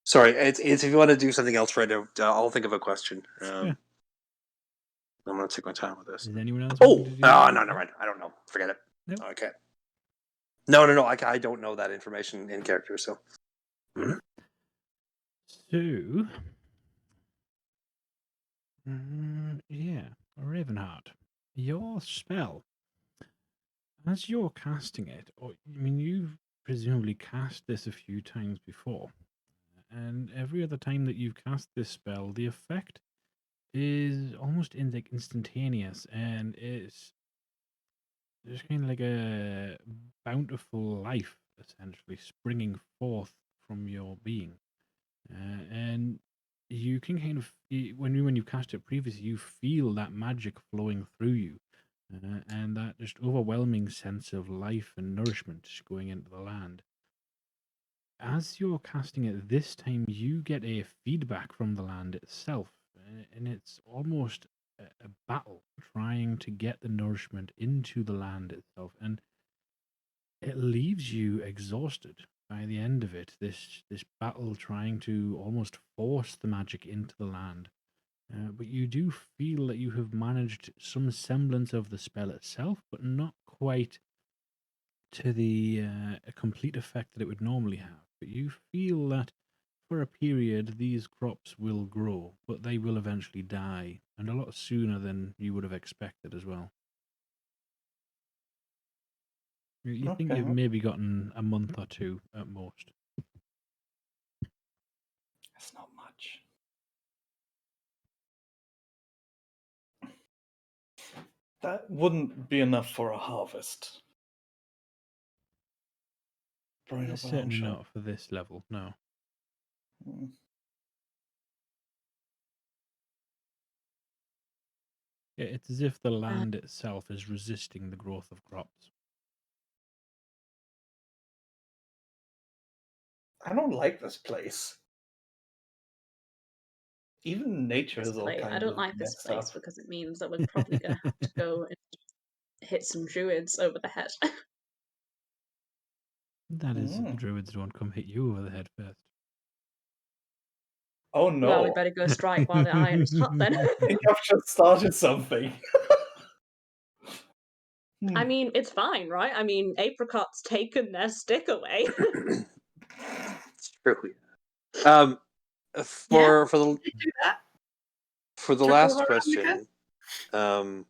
Sorry, it's if you want to do something else right now, I'll think of a question. Sure. I'm going to take my time with this. Is anyone else Oh, wanting to do no, never mind. I don't know. Forget it. Nope. Okay. No. I don't know that information in character, so. So, yeah, Ravenheart, your spell, as you're casting it, you've presumably cast this a few times before, and every other time that you've cast this spell, the effect is almost instantaneous, and it's just kind of like a bountiful life, essentially, springing forth from your being. And you can kind of, when you cast it previously, you feel that magic flowing through you, and that just overwhelming sense of life and nourishment going into the land. As you're casting it this time, you get a feedback from the land itself, and it's almost a battle trying to get the nourishment into the land itself, and it leaves you exhausted by the end of it. This battle trying to almost force the magic into the land, but you do feel that you have managed some semblance of the spell itself, but not quite to the complete effect that it would normally have. But you feel that for a period these crops will grow, but they will eventually die, and a lot sooner than you would have expected as well. You think you've maybe gotten a month or two at most. That's not much. That wouldn't be enough for a harvest. Certainly not for this level, no. It's as if the land itself is resisting the growth of crops. I don't like this place. Even nature is all kind of I don't like this messed place up. because it means that we're probably going to have to go and hit some druids over the head. That is, if the druids don't come hit you over the head first. Oh no! Well, we better go strike while the iron is hot then. I think I've just started something. I mean, it's fine, right? I mean, Apricot's taken their stick away. It's true. For the do that. for the Chuckle last around question,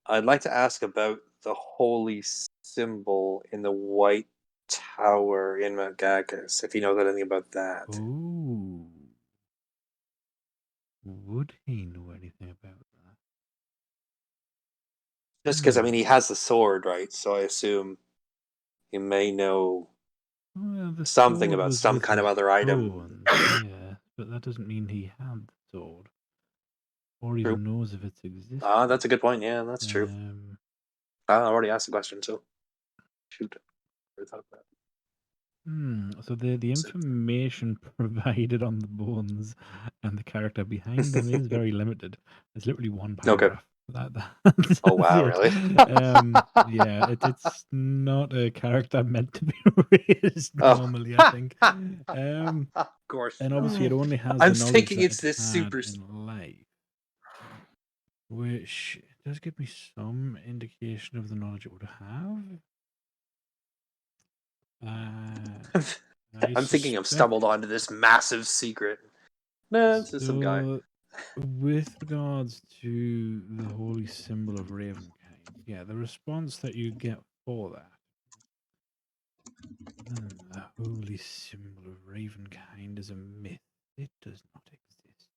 I'd like to ask about the holy symbol in the White Tower in Mount Gagas, if you know anything about that. Ooh. Would he know anything about that? Just because, he has the sword, right? So I assume he may know something about some kind of other item. Bones, yeah, but that doesn't mean he had the sword. Or even knows of its existence. That's a good point. Yeah, that's true. I already asked the question, so shoot. I thought of that. So the information provided on the bones and the character behind them is very limited. There's literally one paragraph. Oh wow, really? Yeah, it's not a character meant to be raised Oh. normally, I think. Of course. And obviously it only has I'm the knowledge thinking that it's it this had super. in life, which does give me some indication of the knowledge it would have. I I'm thinking I've suspect stumbled onto this massive secret. No, this is some guy. so. With regards to the holy symbol of Ravenkind, yeah, the response that you get for that. The holy symbol of Ravenkind is a myth. It does not exist.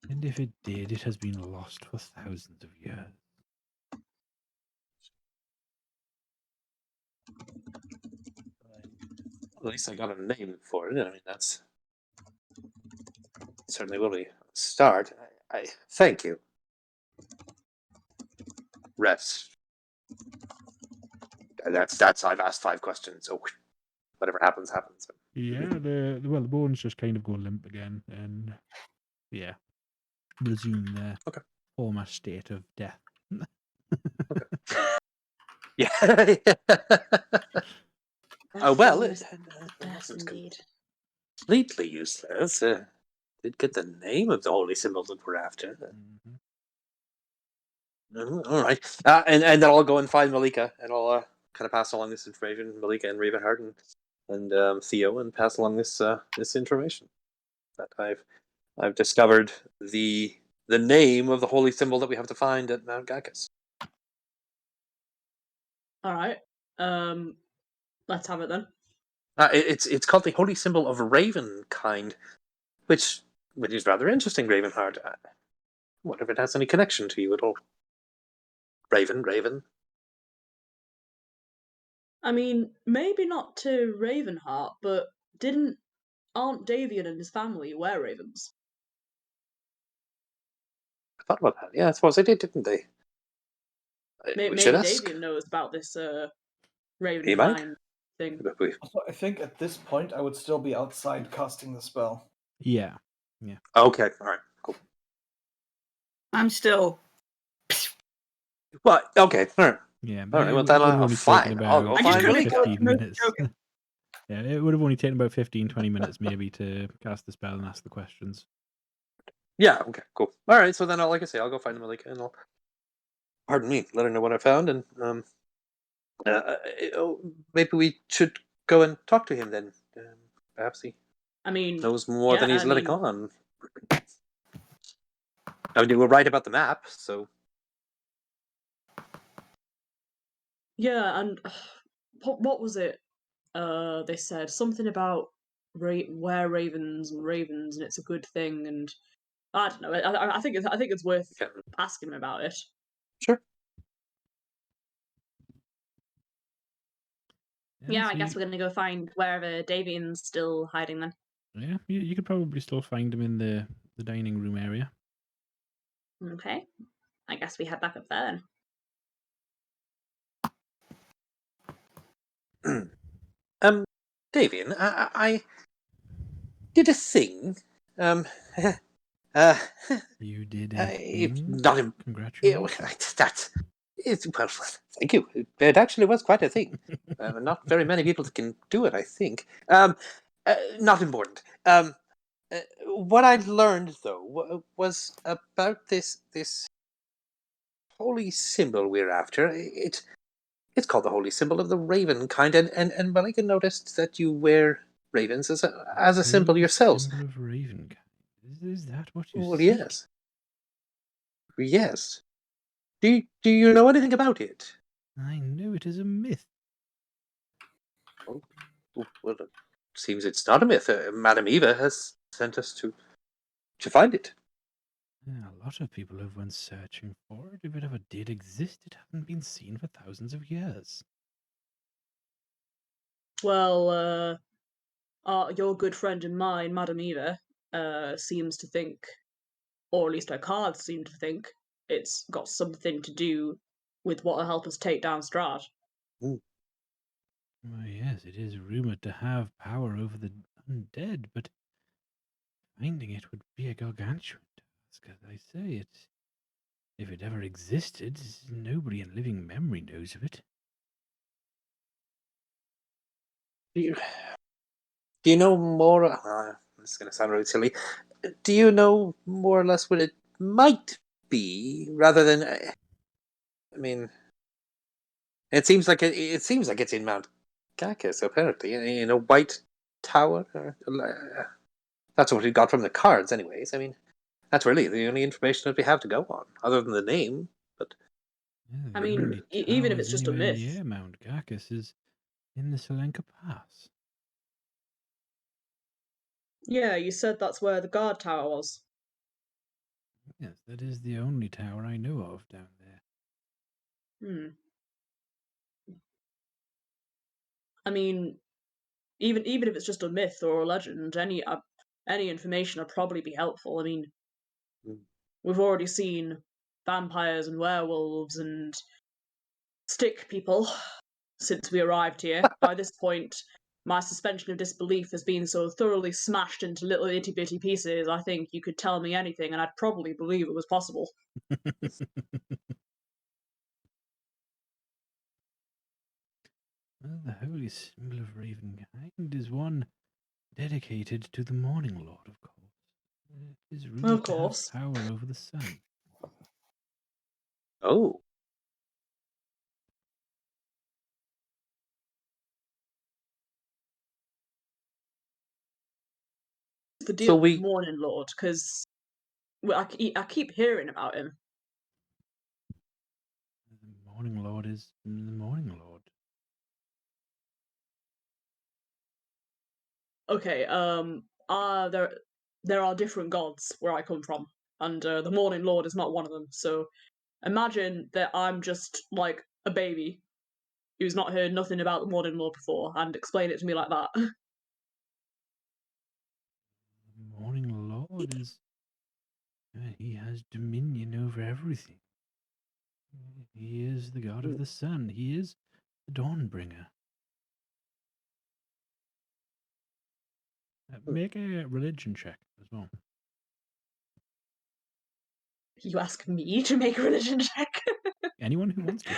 And if it did, it has been lost for thousands of years. At least I got a name for it. I mean, that's certainly will be a start. I thank you. Rest. That's. I've asked 5 questions, so whatever happens, happens. Yeah, the bones just kind of go limp again, and yeah, resume their former state of death. Okay. Yeah. Oh well, it wasn't indeed. completely useless. Did get the name of the holy symbol that we're after. All right, and then I'll go and find Malika, and I'll kind of pass along this information, Malika and Ravenheart and Theo, and pass along this this information that I've discovered the name of the holy symbol that we have to find at Mount Gacus. All right. Let's have it then. It's called the holy symbol of Ravenkind, which is rather interesting. Ravenheart. Wonder if it has any connection to you at all. Raven. I mean, maybe not to Ravenheart, but aren't Davian and his family were ravens? I thought about that. Yeah, I suppose they did, didn't they? We should Maybe ask. Davian knows about this He might. Ravenkind thing. Also, I think at this point I would still be outside casting the spell. Yeah. Okay, all right, cool. I'm still. Well, okay, all right. Yeah, All right, well, it then would have I'll only fine. taken I'll go about I just find couldn't Malika. go 15 to most minutes. joking. Yeah, it would have only taken about 15-20 minutes maybe to cast the spell and ask the questions. Yeah, okay, cool. All right, so then, like I say, I'll go find Malika and I'll, pardon me, let her know what I found, and maybe we should go and talk to him then. Perhaps he knows more than he's letting on. I mean, we're right about the map, so. Yeah, and what was it? They said something about where ravens, and it's a good thing, and I don't know. I think it's worth asking him about it. Sure. Yeah, I guess we're gonna go find wherever Davian's still hiding then. Yeah, you could probably still find him in the dining room area. Okay, I guess we head back up there then. Davian, I did a thing. You did a thing? Not Congratulations. Well, thank you. It actually was quite a thing. Not very many people can do it, I think. Not important. What I learned though was about this holy symbol we're after. It's called the holy symbol of the raven kind, and Malika noticed that you wear ravens as a symbol yourselves. Symbol of Ravenkind. Is that what you Well, seek? yes. Do you know anything about it? I know it is a myth. Oh, well, it seems it's not a myth. Madame Eva has sent us to find it. Yeah, a lot of people have went searching for it. If it ever did exist, it hadn't been seen for thousands of years. Well, your good friend and mine, Madame Eva, seems to think, or at least her cards seem to think, it's got something to do with what will help us take down Strahd. Well, yes, it is rumored to have power over the undead, but finding it would be a gargantuan task, as I say. if it ever existed, nobody in living memory knows of it. Do you know more? This is going to sound really silly. Do you know more or less what it might be, rather than? I mean, it seems like it's in Mount Cacus, apparently, in a white tower. That's what we got from the cards, anyways. I mean, that's really the only information that we have to go on, other than the name. But Yeah, I the mean, only even if towers it's just a anywhere myth. near Mount Cacus is in the Selenka Pass. Yeah, you said that's where the guard tower was. Yes, that is the only tower I know of down there. Hmm. I mean, even if it's just a myth or a legend, any information would probably be helpful. I mean, we've already seen vampires and werewolves and stick people since we arrived here. By this point, my suspension of disbelief has been so thoroughly smashed into little itty bitty pieces. I think you could tell me anything, and I'd probably believe it was possible. Well, the holy symbol of Ravenkind is one dedicated to the Morning Lord, of course. It is ruled Of to have course. power over the sun. oh, The So deal with we- the Morning Lord, because I keep hearing about him. The Morning Lord is the Morning Lord. Okay, there are different gods where I come from, and the Morning Lord is not one of them. So imagine that I'm just like a baby who's not heard nothing about the Morning Lord before, and explain it to me like that. The Morning Lord is. He has dominion over everything. He is the god of the sun. He is the Dawnbringer. Make a religion check as well. You ask me to make a religion check? Anyone who wants to.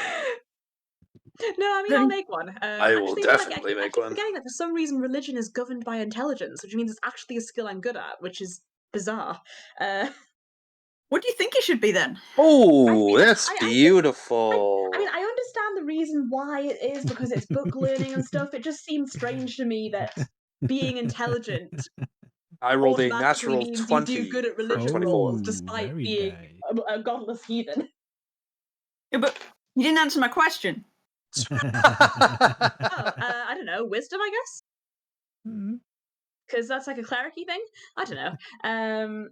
No, I mean I'll make one. I will Actually, definitely I make keep one. forgetting that for some reason religion is governed by intelligence, which means it's actually a skill I'm good at, which is bizarre. What do you think it should be then? Oh, think- that's I think- beautiful. I mean, I understand the reason why it is because it's book learning and stuff. It just seems strange to me that being intelligent I rolled a automatically natural means you do 20 good at for religion 24. roles, despite very being day. a godless heathen. Yeah, but you didn't answer my question. Oh, I don't know, wisdom, I guess, Hmm. because that's like a clericy thing. I don't know.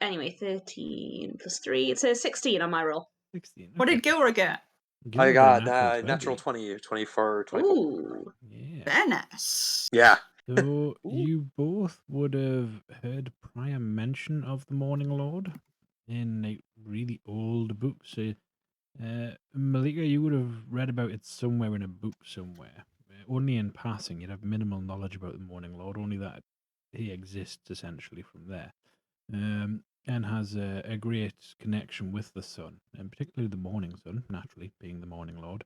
Anyway, 13 plus 3. It's a 16 on my roll. 16. What Okay. did Gilroy get? I Gilroy got natural 20. natural 20, 24, 24. Ooh. Yeah. Very nice. Yeah. So you both would have heard prior mention of the Morning Lord in a really old book. So, Malika, you would have read about it somewhere in a book somewhere. Only in passing, you'd have minimal knowledge about the Morning Lord, only that he exists essentially from there. And has a great connection with the sun, and particularly the morning sun, naturally being the Morning Lord.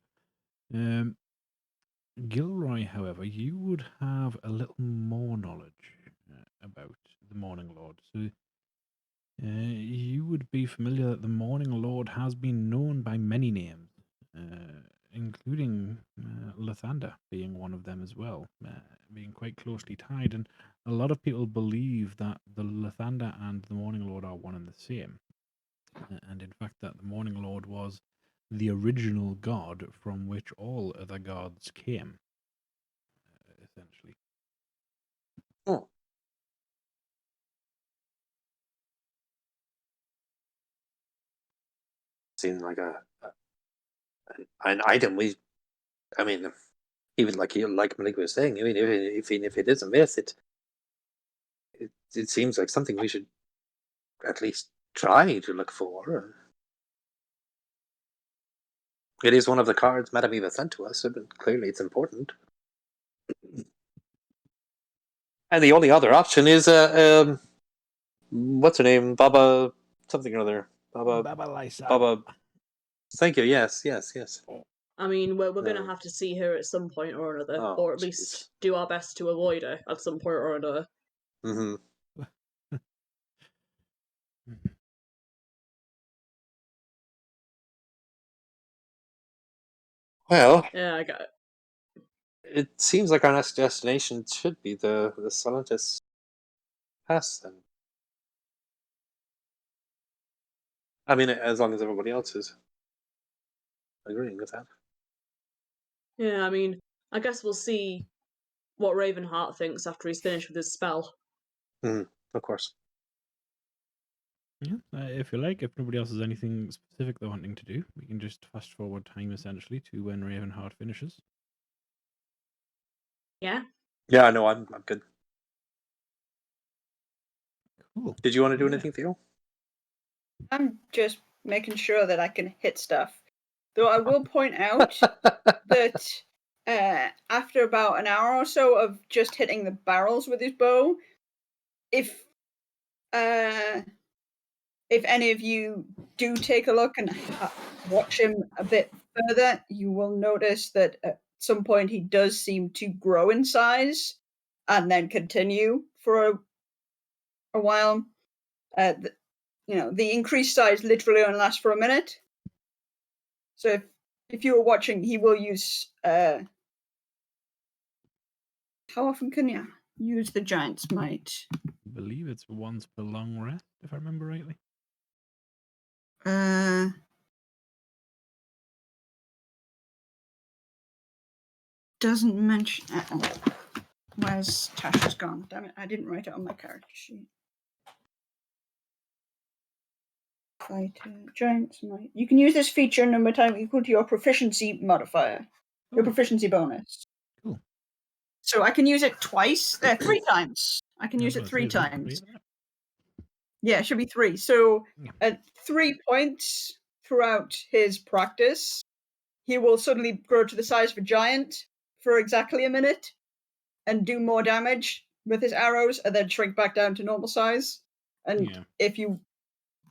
Gilroy, however, you would have a little more knowledge about the Morning Lord. So you would be familiar that the Morning Lord has been known by many names, including Lathander being one of them as well, being quite closely tied. And a lot of people believe that the Lathander and the Morning Lord are one and the same. And in fact, that the Morning Lord was the original god from which all other gods came, essentially. Oh. Seemed like an item I mean, even like Malik was saying, I mean, if it is a myth, it seems like something we should at least try to look for. It is one of the cards Madame Eva sent to us, so clearly it's important. And the only other option is what's her name, Baba something or other, Baba. Baba Lysa. Baba. Thank you. Yes. I mean, we're going to No. have to see her at some point or another, Oh, or at jeez. least do our best to avoid her at some point or another. Mm-hmm. Well, Yeah, I got it. it seems like our next destination should be the Salentis Pass then. I mean, as long as everybody else is agreeing with that. Yeah, I mean, I guess we'll see what Ravenheart thinks after he's finished with his spell. Of course. Yeah, if you like, if nobody else has anything specific they're wanting to do, we can just fast forward time essentially to when Ravenheart finishes. Yeah? Yeah, no, I'm good. Cool. Did you want to do Yeah. anything, Theo? I'm just making sure that I can hit stuff. Though I will point out that after about an hour or so of just hitting the barrels with his bow, if any of you do take a look and watch him a bit further, you will notice that at some point he does seem to grow in size and then continue for a while. The increased size literally only lasts for a minute. So if you were watching, he will use. How often can you use the Giant's Might? I believe it's once per long rest, if I remember rightly. Doesn't mention. Where's Tasha's gone? Damn it! I didn't write it on my character sheet. Fighter Giant's Might. You can use this feature a number of times equal to your proficiency modifier, your proficiency bonus. Cool. So I can use it twice, 3 times. I can I use was it about to 3 say, is that times. 3 there? Yeah, it should be 3. So Yeah. at 3 points throughout his practice, he will suddenly grow to the size of a giant for exactly a minute and do more damage with his arrows and then shrink back down to normal size. And Yeah.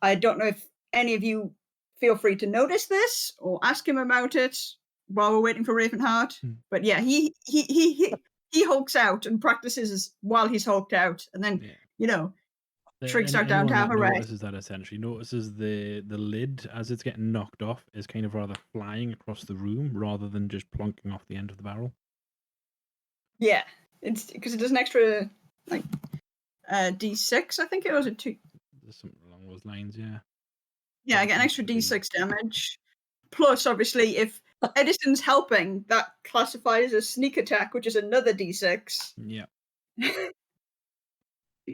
I don't know if any of you feel free to notice this or ask him about it while we're waiting for Ravenheart. But yeah, he hulks out and practices while he's hulked out, and then shrinks out down to have a rest. Notices that essentially notices the lid as it's getting knocked off is kind of rather flying across the room rather than just plonking off the end of the barrel. Yeah, it's because it does an extra D6. I think it was a 2. There's something along those lines, yeah. Yeah, I get an extra D6 damage. Plus, obviously, if Edison's helping, that classifies as sneak attack, which is another D6. Yeah.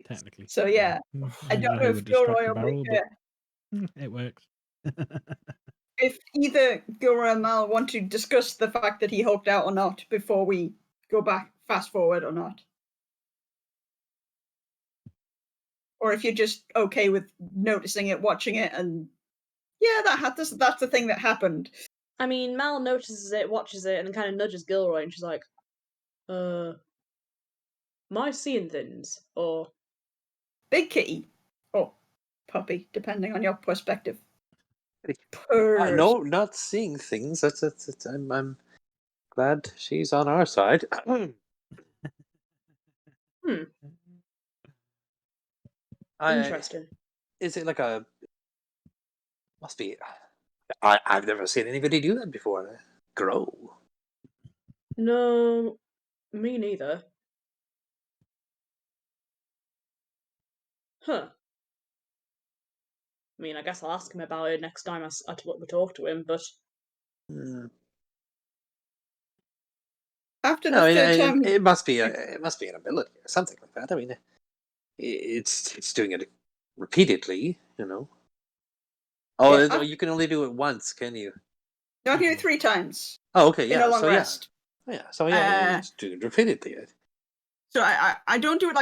Technically. So yeah, I don't know if Gilroy will barrel, but it works. If either Gilroy and Mal want to discuss the fact that he hulked out or not before we go back fast forward or not. Or if you're just okay with noticing it, watching it, and yeah, that's the thing that happened. I mean, Mal notices it, watches it, and kind of nudges Gilroy, and she's like, am I seeing things? Or Big kitty. Or puppy, depending on your perspective. No, not seeing things. That's I'm glad she's on our side. Interesting. Is it like a? Must be. I've never seen anybody do that before. Grow. No, me neither. Huh. I mean, I guess I'll ask him about it next time I talk to him, but... After the third time... It must be an ability or something like that. I mean, it's doing it repeatedly, Oh, Yeah, you can only do it once, can you? No, I can do it 3 times. Oh, okay, yeah. In a long rest. Yeah, so yeah, it's doing it repeatedly. So I don't do it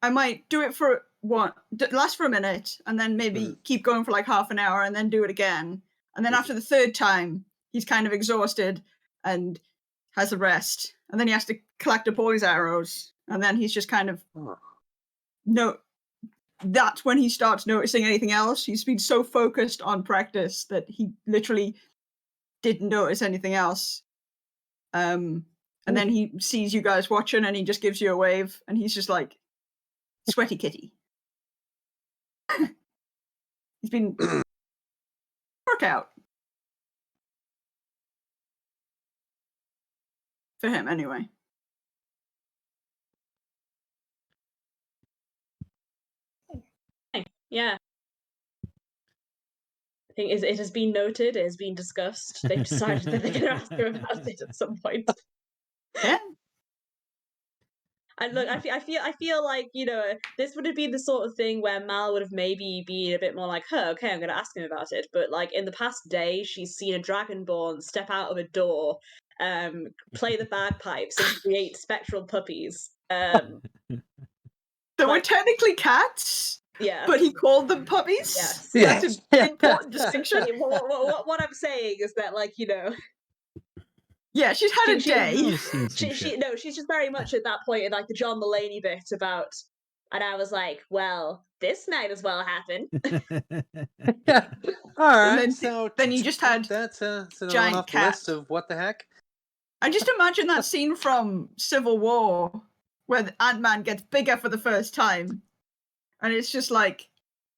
I might do it for last for a minute, and then maybe keep going for like half an hour, and then do it again. And then after the 3rd time, he's kind of exhausted and has a rest, and then he has to collect up all his arrows, and then he's just kind of that's when he starts noticing anything else. He's been so focused on practice that he literally didn't notice anything else. And then he sees you guys watching and he just gives you a wave and he's just like, sweaty kitty. He's been workout. For him, anyway. Yeah. I think it has been noted, it has been discussed. They've decided that they're going to ask him about it at some point. Yeah. And look, I feel like, you know, this would have been the sort of thing where Mal would have maybe been a bit more like, okay, I'm going to ask him about it. But like in the past day, she's seen a dragonborn step out of a door, play the bagpipes, and create spectral puppies. They were technically cats, Yeah. but he called them puppies. Yes. That's an important distinction. What I'm saying is that, like, you know, Yeah, she's had a day. She's just very much at that point in like the John Mulaney bit about, and I was like, well, this might as well happen. All right. Then, So then you just had that's another one giant off the cat. list of what the heck. I just imagine that scene from Civil War where Ant-Man gets bigger for the first time, and it's just like,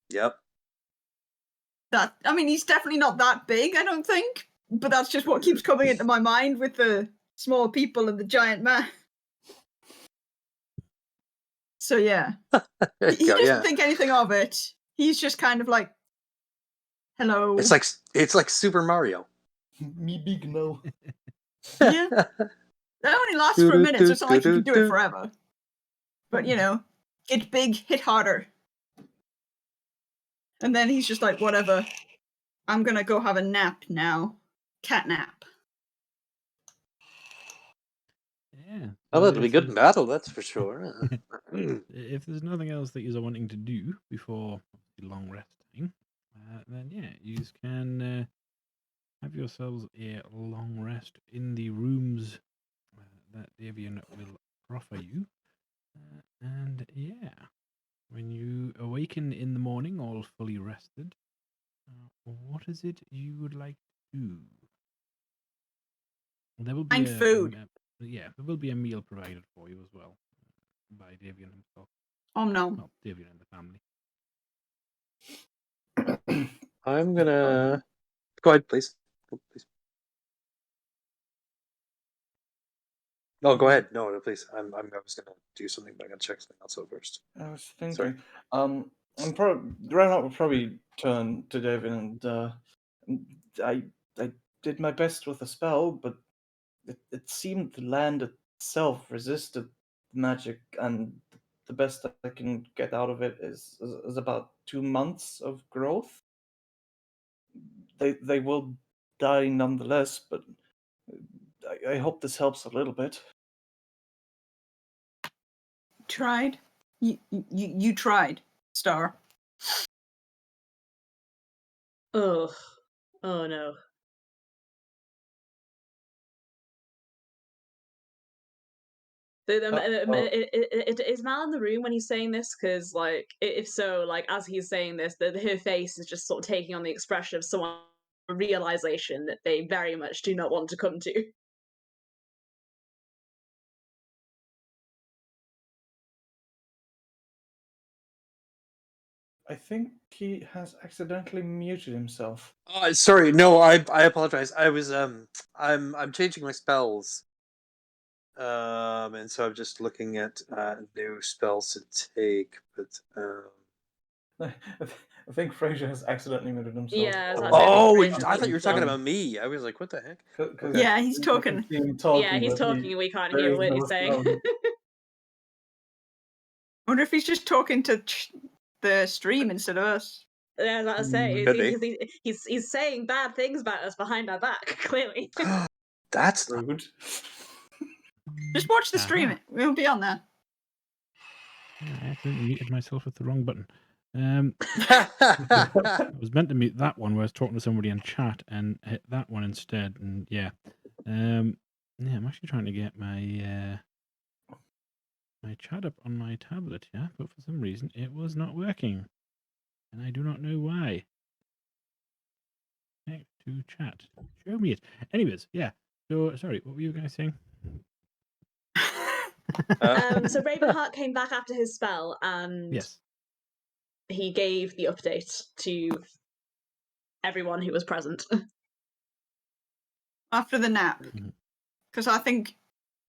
Yep. that. I mean, he's definitely not that big, I don't think, but that's just what keeps coming into my mind with the small people and the giant man. So yeah, he doesn't think anything of it. He's just kind of like, hello. It's like Super Mario. Me big no. Yeah. That only lasts for a minute, so it's not like you can do it forever. But you know, hit big, hit harder. And then he's just like, whatever. I'm gonna go have a nap now. Cat nap. Yeah. Oh, that'll be good in battle, that's for sure. If there's nothing else that you're wanting to do before the long rest time, then yeah, you can have yourselves a long rest in the rooms that Davian will offer you. And yeah, when you awaken in the morning, all fully rested, what is it you would like to do? There will be Find food. Yeah, there will be a meal provided for you as well by Davian himself. Oh no. Well, Davian and the family. I'm gonna go ahead, please. Please. No, go ahead. No, please. I was gonna do something, but I gotta check something else out first. I was thinking. Sorry. I'm probably right now. I'll probably turn to David and I did my best with the spell, but it seemed the land itself resisted magic, and the best I can get out of it is about 2 months of growth. They will die nonetheless, but I hope this helps a little bit. Tried? You tried, Star. Oh no. Is Mal in the room when he's saying this? Because, like, if so, like, as he's saying this, her face is just sort of taking on the expression of someone, a realization that they very much do not want to come to. I think he has accidentally muted himself. Sorry, no, I apologize. I was I'm changing my spells. And so I'm just looking at new spells to take, but I think Fraser has accidentally muted himself. Yeah, I was Oh, Fraser. I thought you were talking about me. I was like, what the heck? Yeah, he's talking. Yeah, he's talking and we can't hear what he's saying. I wonder if he's just talking to the stream instead of us. Yeah, as I say, Could be. he's saying bad things about us behind our back, clearly. That's rude. Just watch the stream. We'll be on there. I accidentally muted myself with the wrong button. I was meant to mute that one where I was talking to somebody in chat and hit that one instead. And yeah, I'm actually trying to get my my chat up on my tablet here, but for some reason it was not working. And I do not know why. Connect to chat. Show me it. Anyways, yeah. So, sorry, what were you guys saying? So Ravenheart came back after his spell and Yes. he gave the update to everyone who was present. After the nap. Mhm. Because I think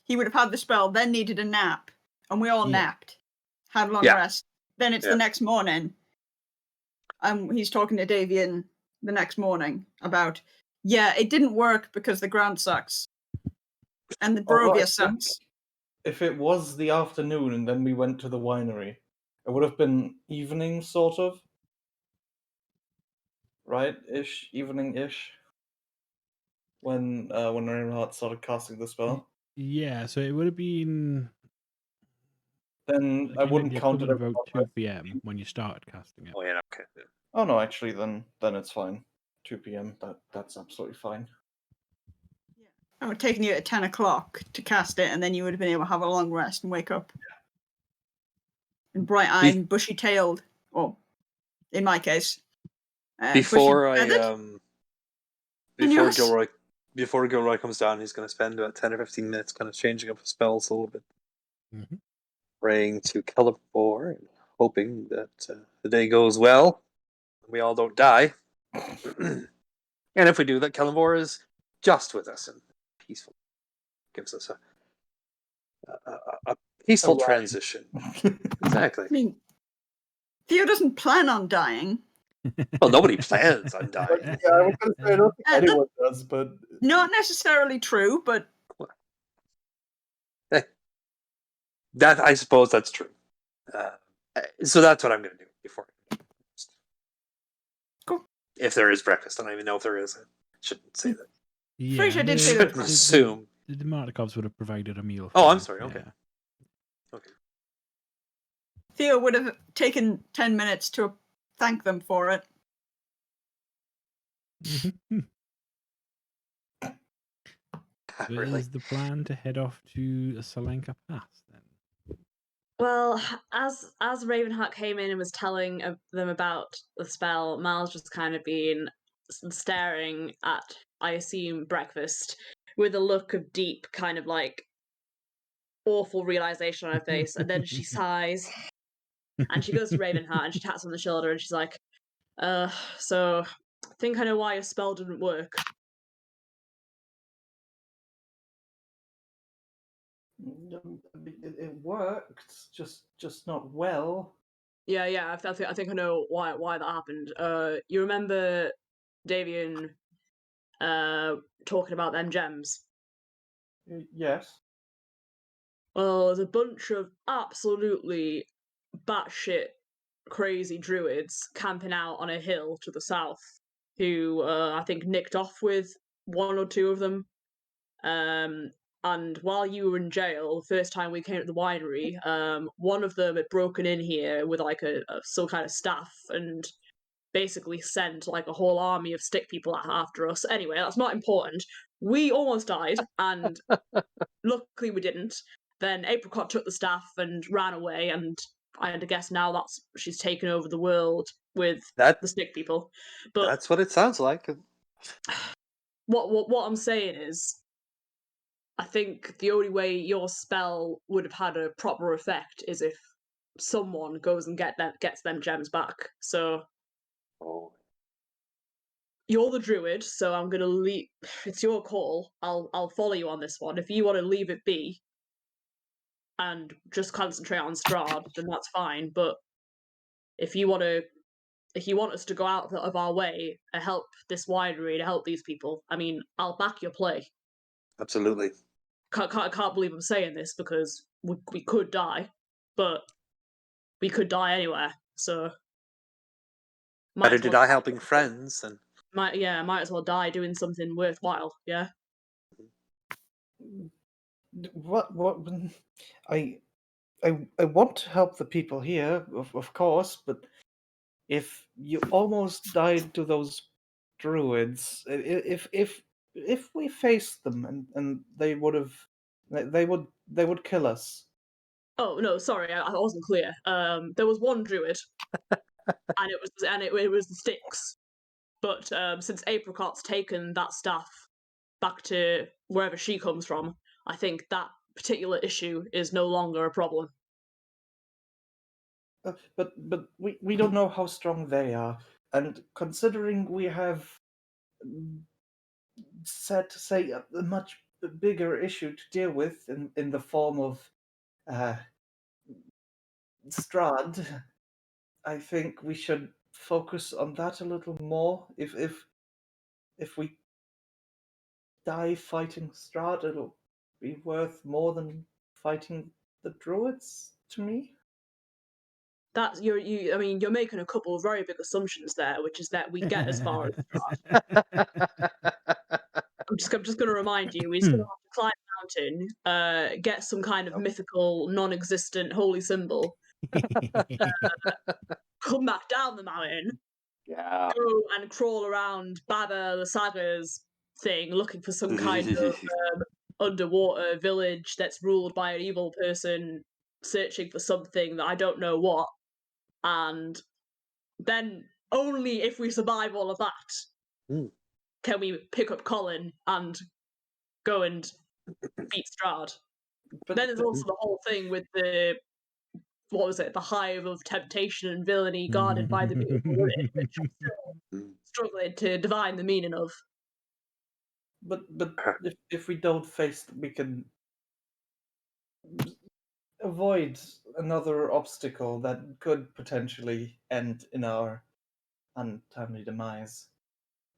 he would have had the spell, then needed a nap, and we all Yeah. napped, had long Yeah. rest. Then it's Yeah. the next morning. He's talking to Davian the next morning about, yeah, it didn't work because the ground sucks. And the Although I Barovia think sucks. if it was the afternoon and then we went to the winery, it would have been evening, sort of. Right? Evening-ish. When Rainheart started casting the spell. Yeah, so it would have been Then like I in wouldn't the count it equivalent of as about long 2 p.m. when you started casting it. Oh yeah, okay. Yeah. Oh no, actually then it's fine. 2 p.m. That's absolutely fine. It would have taken you at 10 o'clock to cast it, and then you would have been able to have a long rest and wake up. And bright-eyed and bushy-tailed, or in my case, Before I bushy-feathered. before Gilroy comes down, he's going to spend about 10 or 15 minutes kind of changing up his spells a little bit, Mhm. praying to Celeborn and hoping that the day goes well, and we all don't die. And if we do, that Celeborn is just with us and peaceful, gives us a peaceful Alright. transition. Exactly. I mean, Theo doesn't plan on dying. Well, nobody plans on dying. Yeah, I was going to say I don't think anyone does, but Not necessarily true, but That I suppose that's true. So that's what I'm going to do before. Cool. If there is breakfast, I don't even know if there is. I shouldn't say that. Yeah, Frasier did say Shouldn't that. assume. The Martikovs would have provided a meal. Oh, for I'm you, sorry. Okay. yeah. Okay. Theo would have taken 10 minutes to thank them for it. Mhm. So Really? is the plan to head off to Salenka Pass then? Well, as Ravenheart came in and was telling them about the spell, Miles just kind of been staring at, I assume, breakfast with a look of deep, kind of like awful realization on her face, and then she sighs and she goes to Ravenheart and she taps on the shoulder and she's like, so I think I know why your spell didn't work. it worked, just not well. Yeah, I think I know why that happened. You remember Davian talking about them gems? Yes. Well, there's a bunch of absolutely batshit crazy druids camping out on a hill to the south who I think nicked off with one or two of them. And while you were in jail, the first time we came to the winery, one of them had broken in here with like some kind of staff and basically sent like a whole army of stick people after us. Anyway, that's not important. We almost died, and luckily we didn't. Then Apricot took the staff and ran away, and I had to guess now she's taken over the world with That the stick people. But that's what it sounds like. what I'm saying is, I think the only way your spell would have had a proper effect is if someone goes and gets them gems back. So Oh, you're the druid, so I'm gonna leave. It's your call. I'll follow you on this one. If you want to leave it be and just concentrate on Strahd, then that's fine. But if you want us to go out of our way to help this winery, to help these people, I mean, I'll back your play. absolutely. I can't believe I'm saying this because we could die, but we could die anywhere. So might Better as to well die helping friends than might as well die doing something worthwhile. Yeah. What? I I want to help the people here, of course, but if you almost died to those druids, if we faced them and they would kill us, Oh no, sorry, I wasn't clear. There was one druid, and it was the sticks. But since Apricot's taken that staff back to wherever she comes from, I think that particular issue is no longer a problem. But we don't know how strong they are, and considering we have say a much bigger issue to deal with in the form of Strahd, I think we should focus on that a little more. If we die fighting Strahd, it'll be worth more than fighting the druids to me. That's I mean, you're making a couple of very big assumptions there, which is that we get as far as Strahd. I'm just going to remind you, we still have to climb a mountain, get some kind of mythical, non-existent holy symbol, come back down the mountain, Yeah. go and crawl around Baba the Saga's thing, looking for some kind of underwater village that's ruled by an evil person, searching for something that I don't know what, and then only if we survive all of that Hmm. can we pick up Colin and go and beat Strahd. But Then there's also the whole thing with the the hive of temptation and villainy guarded by the beautiful women, which I'm still struggling to divine the meaning of. but if we don't face, we can avoid another obstacle that could potentially end in our untimely demise.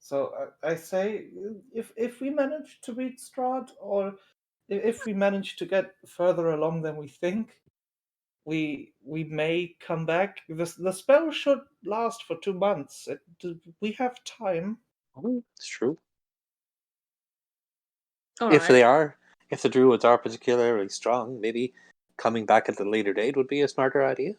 So I say, if we manage to beat Strahd, or if we manage to get further along than we think, we may come back. The spell should last for 2 months. We have time. Oh, it's true. All If right. if the druids are particularly strong, maybe coming back at a later date would be a smarter idea.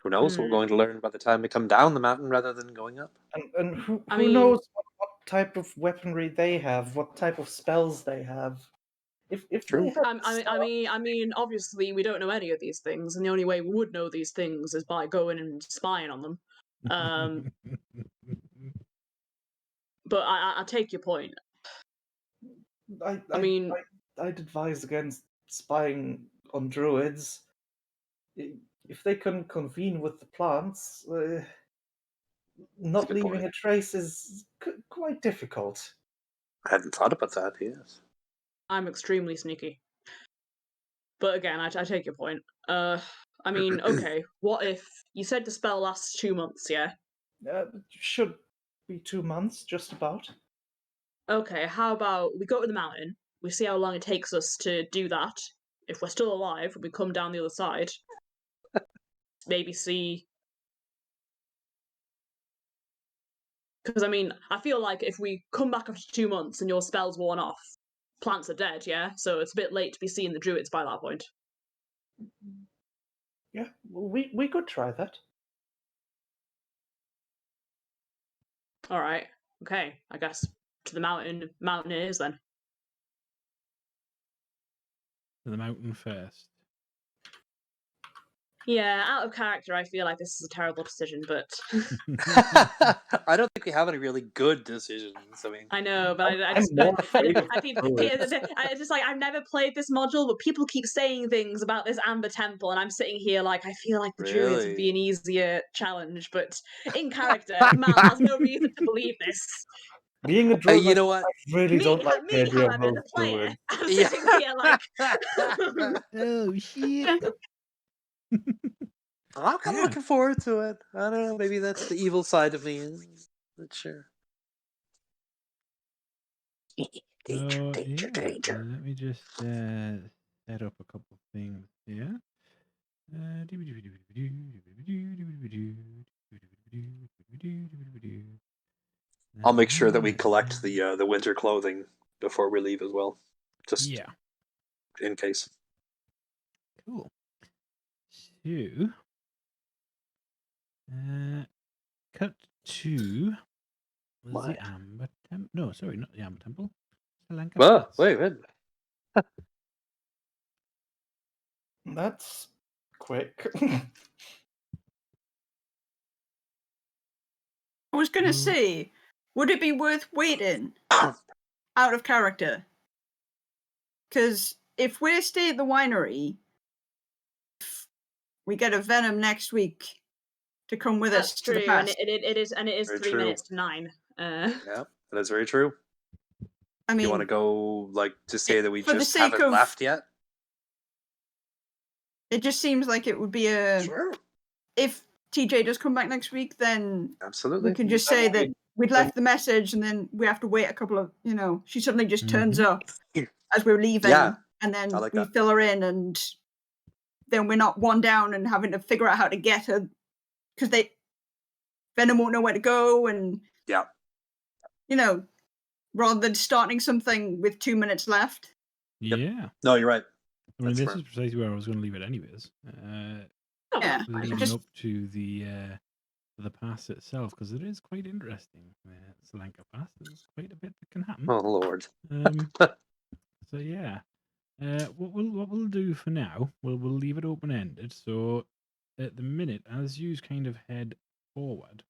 Who knows? We're going to learn by the time we come down the mountain rather than going up. And who I mean- knows what type of weaponry they have, what type of spells they have. If True. they have I mean, obviously we don't know any of these things, and the only way we would know these things is by going and spying on them. But I take your point. I'd advise against spying on druids. If they can convene with the plants, not good leaving point. a trace is quite difficult. I hadn't thought about that, yes. I'm extremely sneaky. But again, I take your point. I mean, okay, what if you said the spell lasts 2 months, yeah? Should be 2 months, just about. Okay, how about we go to the mountain, we see how long it takes us to do that. If we're still alive, we come down the other side. Maybe see. Because, I mean, I feel like if we come back after 2 months and your spell's worn off, plants are dead, yeah? So it's a bit late to be seeing the druids by that point. Yeah, we could try that. Alright, okay, I guess to the mountain it is then. To the mountain first. Yeah, out of character, I feel like this is a terrible decision, but I don't think we have any really good decisions. I mean, I know, but I I'm more afraid of it's just like I've never played this module, but people keep saying things about this Amber Temple, and I'm sitting here like I feel like the druids would be an easier challenge, but in character, Mal has no reason to believe this. Being a druid, you know what? I really don't like the idea of however, the those player, druids. I'm sitting here like Oh shit! I'm kind of Yeah. looking forward to it. I don't know. Maybe that's the evil side of me. Not sure. Danger, danger, danger. Let me just set up a couple of things here. I'll make sure that we collect the winter clothing before we leave as well, just in case. Cool. So, cut to What? the Amber Temple. No, sorry, not the Amber Temple. Wait. That's quick. I was going to Mm. say, would it be worth waiting out of character? Because if we stay at the winery, we get a Venom next week to come with us That's to the true, and past. it is Very 3 true. minutes to 9. Yeah, that is very true. I You want to mean, go like to say that we for the just sake haven't of- left yet? it just seems like it would be a. Sure, If TJ does come back next week, then absolutely. we can just That say will be- that we'd left the message, and then we have to wait a couple of. She suddenly just turns Mhm. up as we're leaving, Yeah, and then I like we that. fill her in, and then we're not one down and having to figure out how to get her because Venom won't know where to go, and Yeah. rather than starting something with 2 minutes left. Yep. Yeah. No, you're right. I mean, That's this fair. is precisely where I was going to leave it anyways. Yeah, Leading just up to the pass itself, because it is quite interesting. Selenka Pass, there's quite a bit that can happen. Oh Lord. So yeah, what we'll do for now, we'll leave it open ended. So at the minute, as you kind of head forward,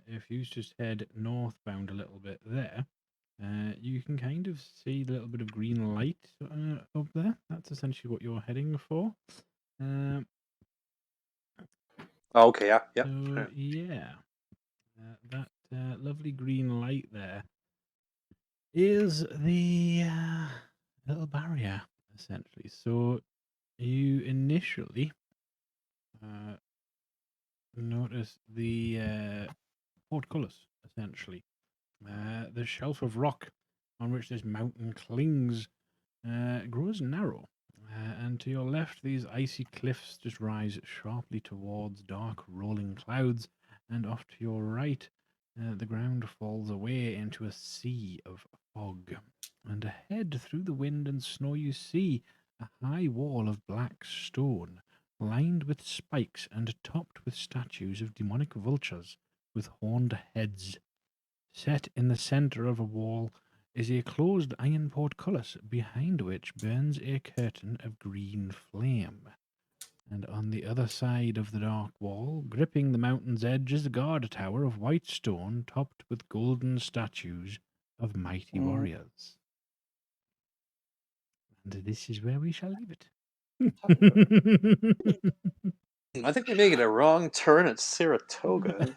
if you just head northbound a little bit there, you can kind of see the little bit of green light up there. That's essentially what you're heading for. Oh, okay. Yeah. Yeah. So yeah, that lovely green light there is the little barrier, essentially. So you initially notice the portcullis, essentially. The shelf of rock on which this mountain clings grows narrow. And to your left, these icy cliffs just rise sharply towards dark rolling clouds, and off to your right, the ground falls away into a sea of fog. And ahead, through the wind and snow, you see a high wall of black stone, lined with spikes and topped with statues of demonic vultures with horned heads. Set in the centre of a wall is a closed iron portcullis, behind which burns a curtain of green flame. And on the other side of the dark wall, gripping the mountain's edge, is a guard tower of white stone topped with golden statues of mighty warriors. And this is where we shall leave it. I think we're making a wrong turn at Saratoga.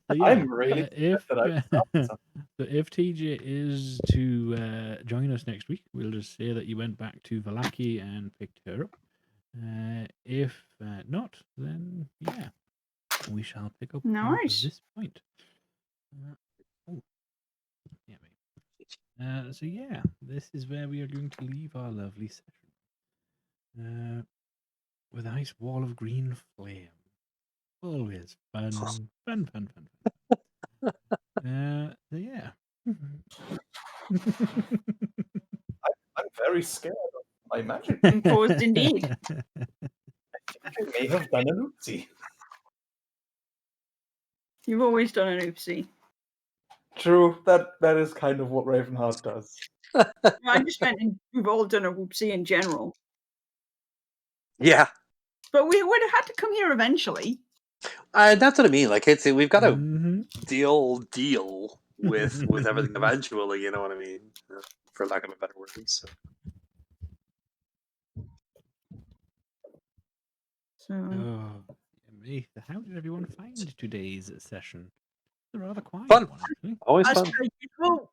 So yeah, I'm really if that I stopped something. so if TJ is to join us next week, we'll just say that you went back to Valaki and picked her up. If not, then yeah, we shall pick up from Nice. this point. Oh, yeah, mate. So yeah, this is where we are going to leave our lovely session. With a nice wall of green flame. Always fun, fun. So yeah. I'm very scared of my magic. Imposed indeed. I may have done an oopsie. You've always done an oopsie. True, that is kind of what Ravenheart does. I just meant we've all done a whoopsie in general. Yeah. But we would have had to come here eventually. That's what I mean. Like we've got to Mhm. deal with everything eventually. You know what I mean? For lack of a better word. So. So Oh, me. How did everyone find today's session? It's a rather quiet Fun. one, actually. Always as fun. per usual,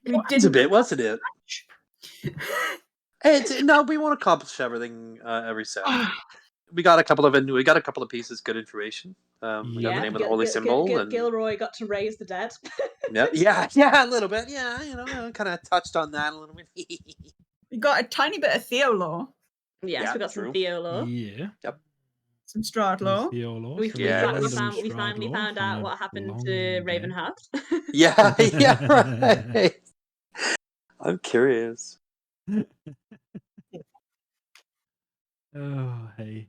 we It's a didn't. bit, wasn't it? No, we won't accomplish everything every set. We got a couple of pieces, good information. We got the Yeah. name of the holy symbol, and Gilroy got to raise the dead. yeah, a little bit. Yeah, kind of touched on that a little bit. We got a tiny bit of Theo lore, Yes, Yeah, we got true. some Theolo. Yeah. some Strahd lore. Theolor, We, some Yeah. random we Strahd finally lore found from out a what happened long to dead. Ravenheart. yeah, right. I'm curious. Oh, hey.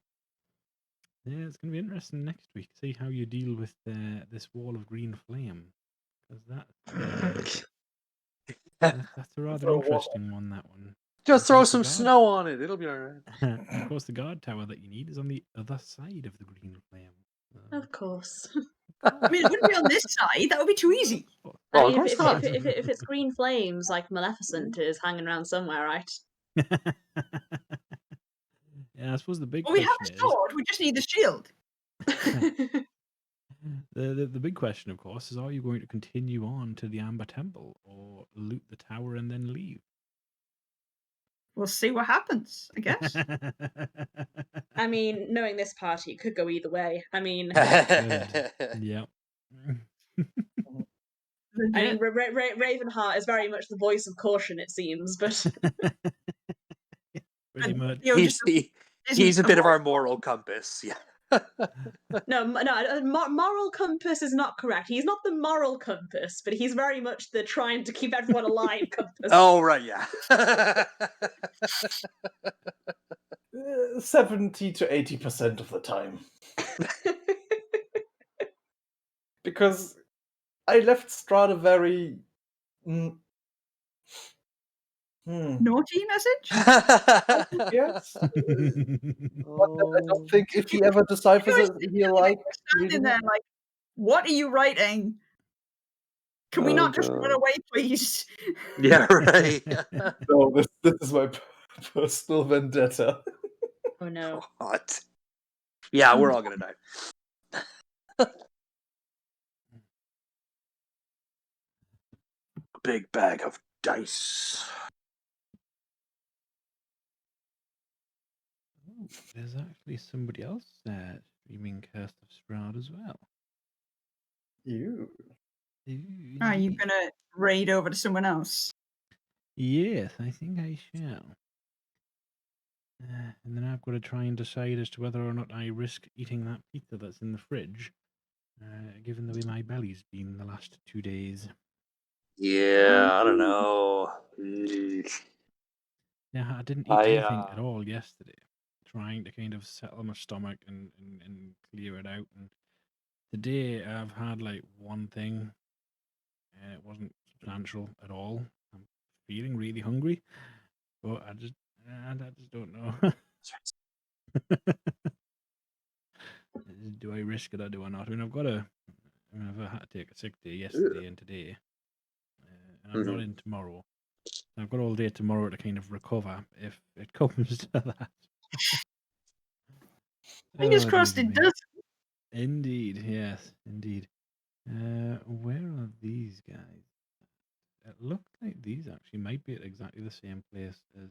Yeah, it's going to be interesting next week. See how you deal with this wall of green flame. Because that's a rather For a while. interesting one, that one. Just throw course, the some guard- snow on it. It'll be alright. Of course, the guard tower that you need is on the other side of the green flame. Of course. I mean, it wouldn't be on this side. That would be too easy. Oh, I of mean, course not. if it's green flames, like Maleficent is hanging around somewhere, right? Yeah, I suppose the big Well, we have question a is sword. We just need the shield. the big question, of course, is: are you going to continue on to the Amber Temple or loot the tower and then leave? We'll see what happens, I guess. I mean, knowing this party, it could go either way. I mean, Yeah. Legit. Ravenheart is very much the voice of caution, it seems, but Pretty And much. Theo just He's a isn't bit of our avoidable. moral compass. Yeah. moral compass is not correct. He's not the moral compass, but he's very much the trying to keep everyone alive compass. Oh right, yeah. 70 to 80% of the time. Because I left Strata very. Naughty message? Yes. But I Oh. don't think if he ever deciphers Guys, it, he'll like We're reading standing there it. like, what are you writing? Can we Oh, not just run God. away, please? Yeah, right. No, this is my personal vendetta. Oh no. God. Yeah, we're all gonna die. Big bag of dice. Ooh, there's actually somebody else streaming Curse of Strahd as well. You. Ooh, Are you indeed. gonna raid over to someone else? Yes, I think I shall. And then I've got to try and decide as to whether or not I risk eating that pizza that's in the fridge, given the way my belly's been the last 2 days. Yeah, I don't know. Eesh. Yeah, I didn't eat I, anything at all yesterday, trying to kind of settle my stomach and clear it out. And today I've had like one thing, and it wasn't substantial at all. I'm feeling really hungry, but I just don't know. Do I risk it or do I not? I mean, I've had to take a sick day yesterday and today, and I'm not in tomorrow. I've got all day tomorrow to kind of recover if it comes to that. Fingers Oh, crossed dear it me. does. Indeed, yes, indeed. Where are these guys? It looks like these actually might be at exactly the same place as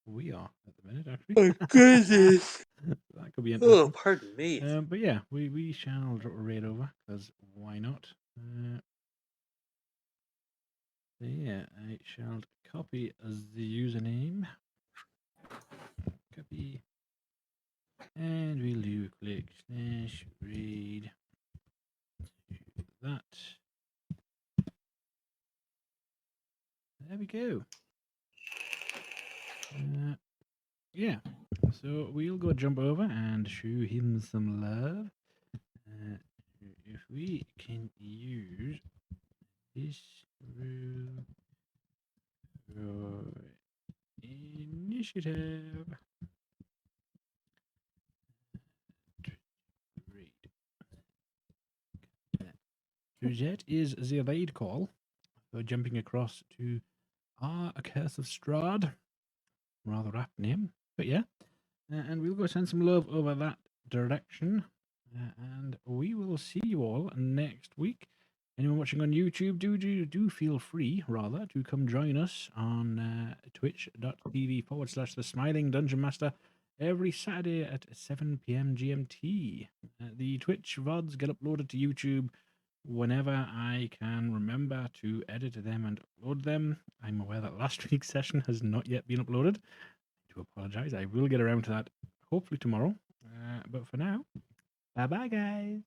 we are at the minute, actually. oh goodness. That could be Oh, interesting. pardon me. But yeah, we shall drop a raid over, because why not? So yeah, I shall copy as the username. Copy. And we'll do click slash raid. That. There we go. Yeah. So we'll go jump over and show him some love. If we can use this initiative. Great. So that is the raid call. So jumping across to A Curse of Strahd. Rather apt name. But yeah. And we'll go send some love over that direction. And we will see you all next week. Anyone watching on YouTube, do feel free, rather, to come join us on twitch.tv/the Smiling Dungeon Master every Saturday at 7 p.m. GMT. The Twitch VODs get uploaded to YouTube whenever I can remember to edit them and upload them. I'm aware that last week's session has not yet been uploaded. I do apologize. I will get around to that hopefully tomorrow. But for now, bye-bye, guys.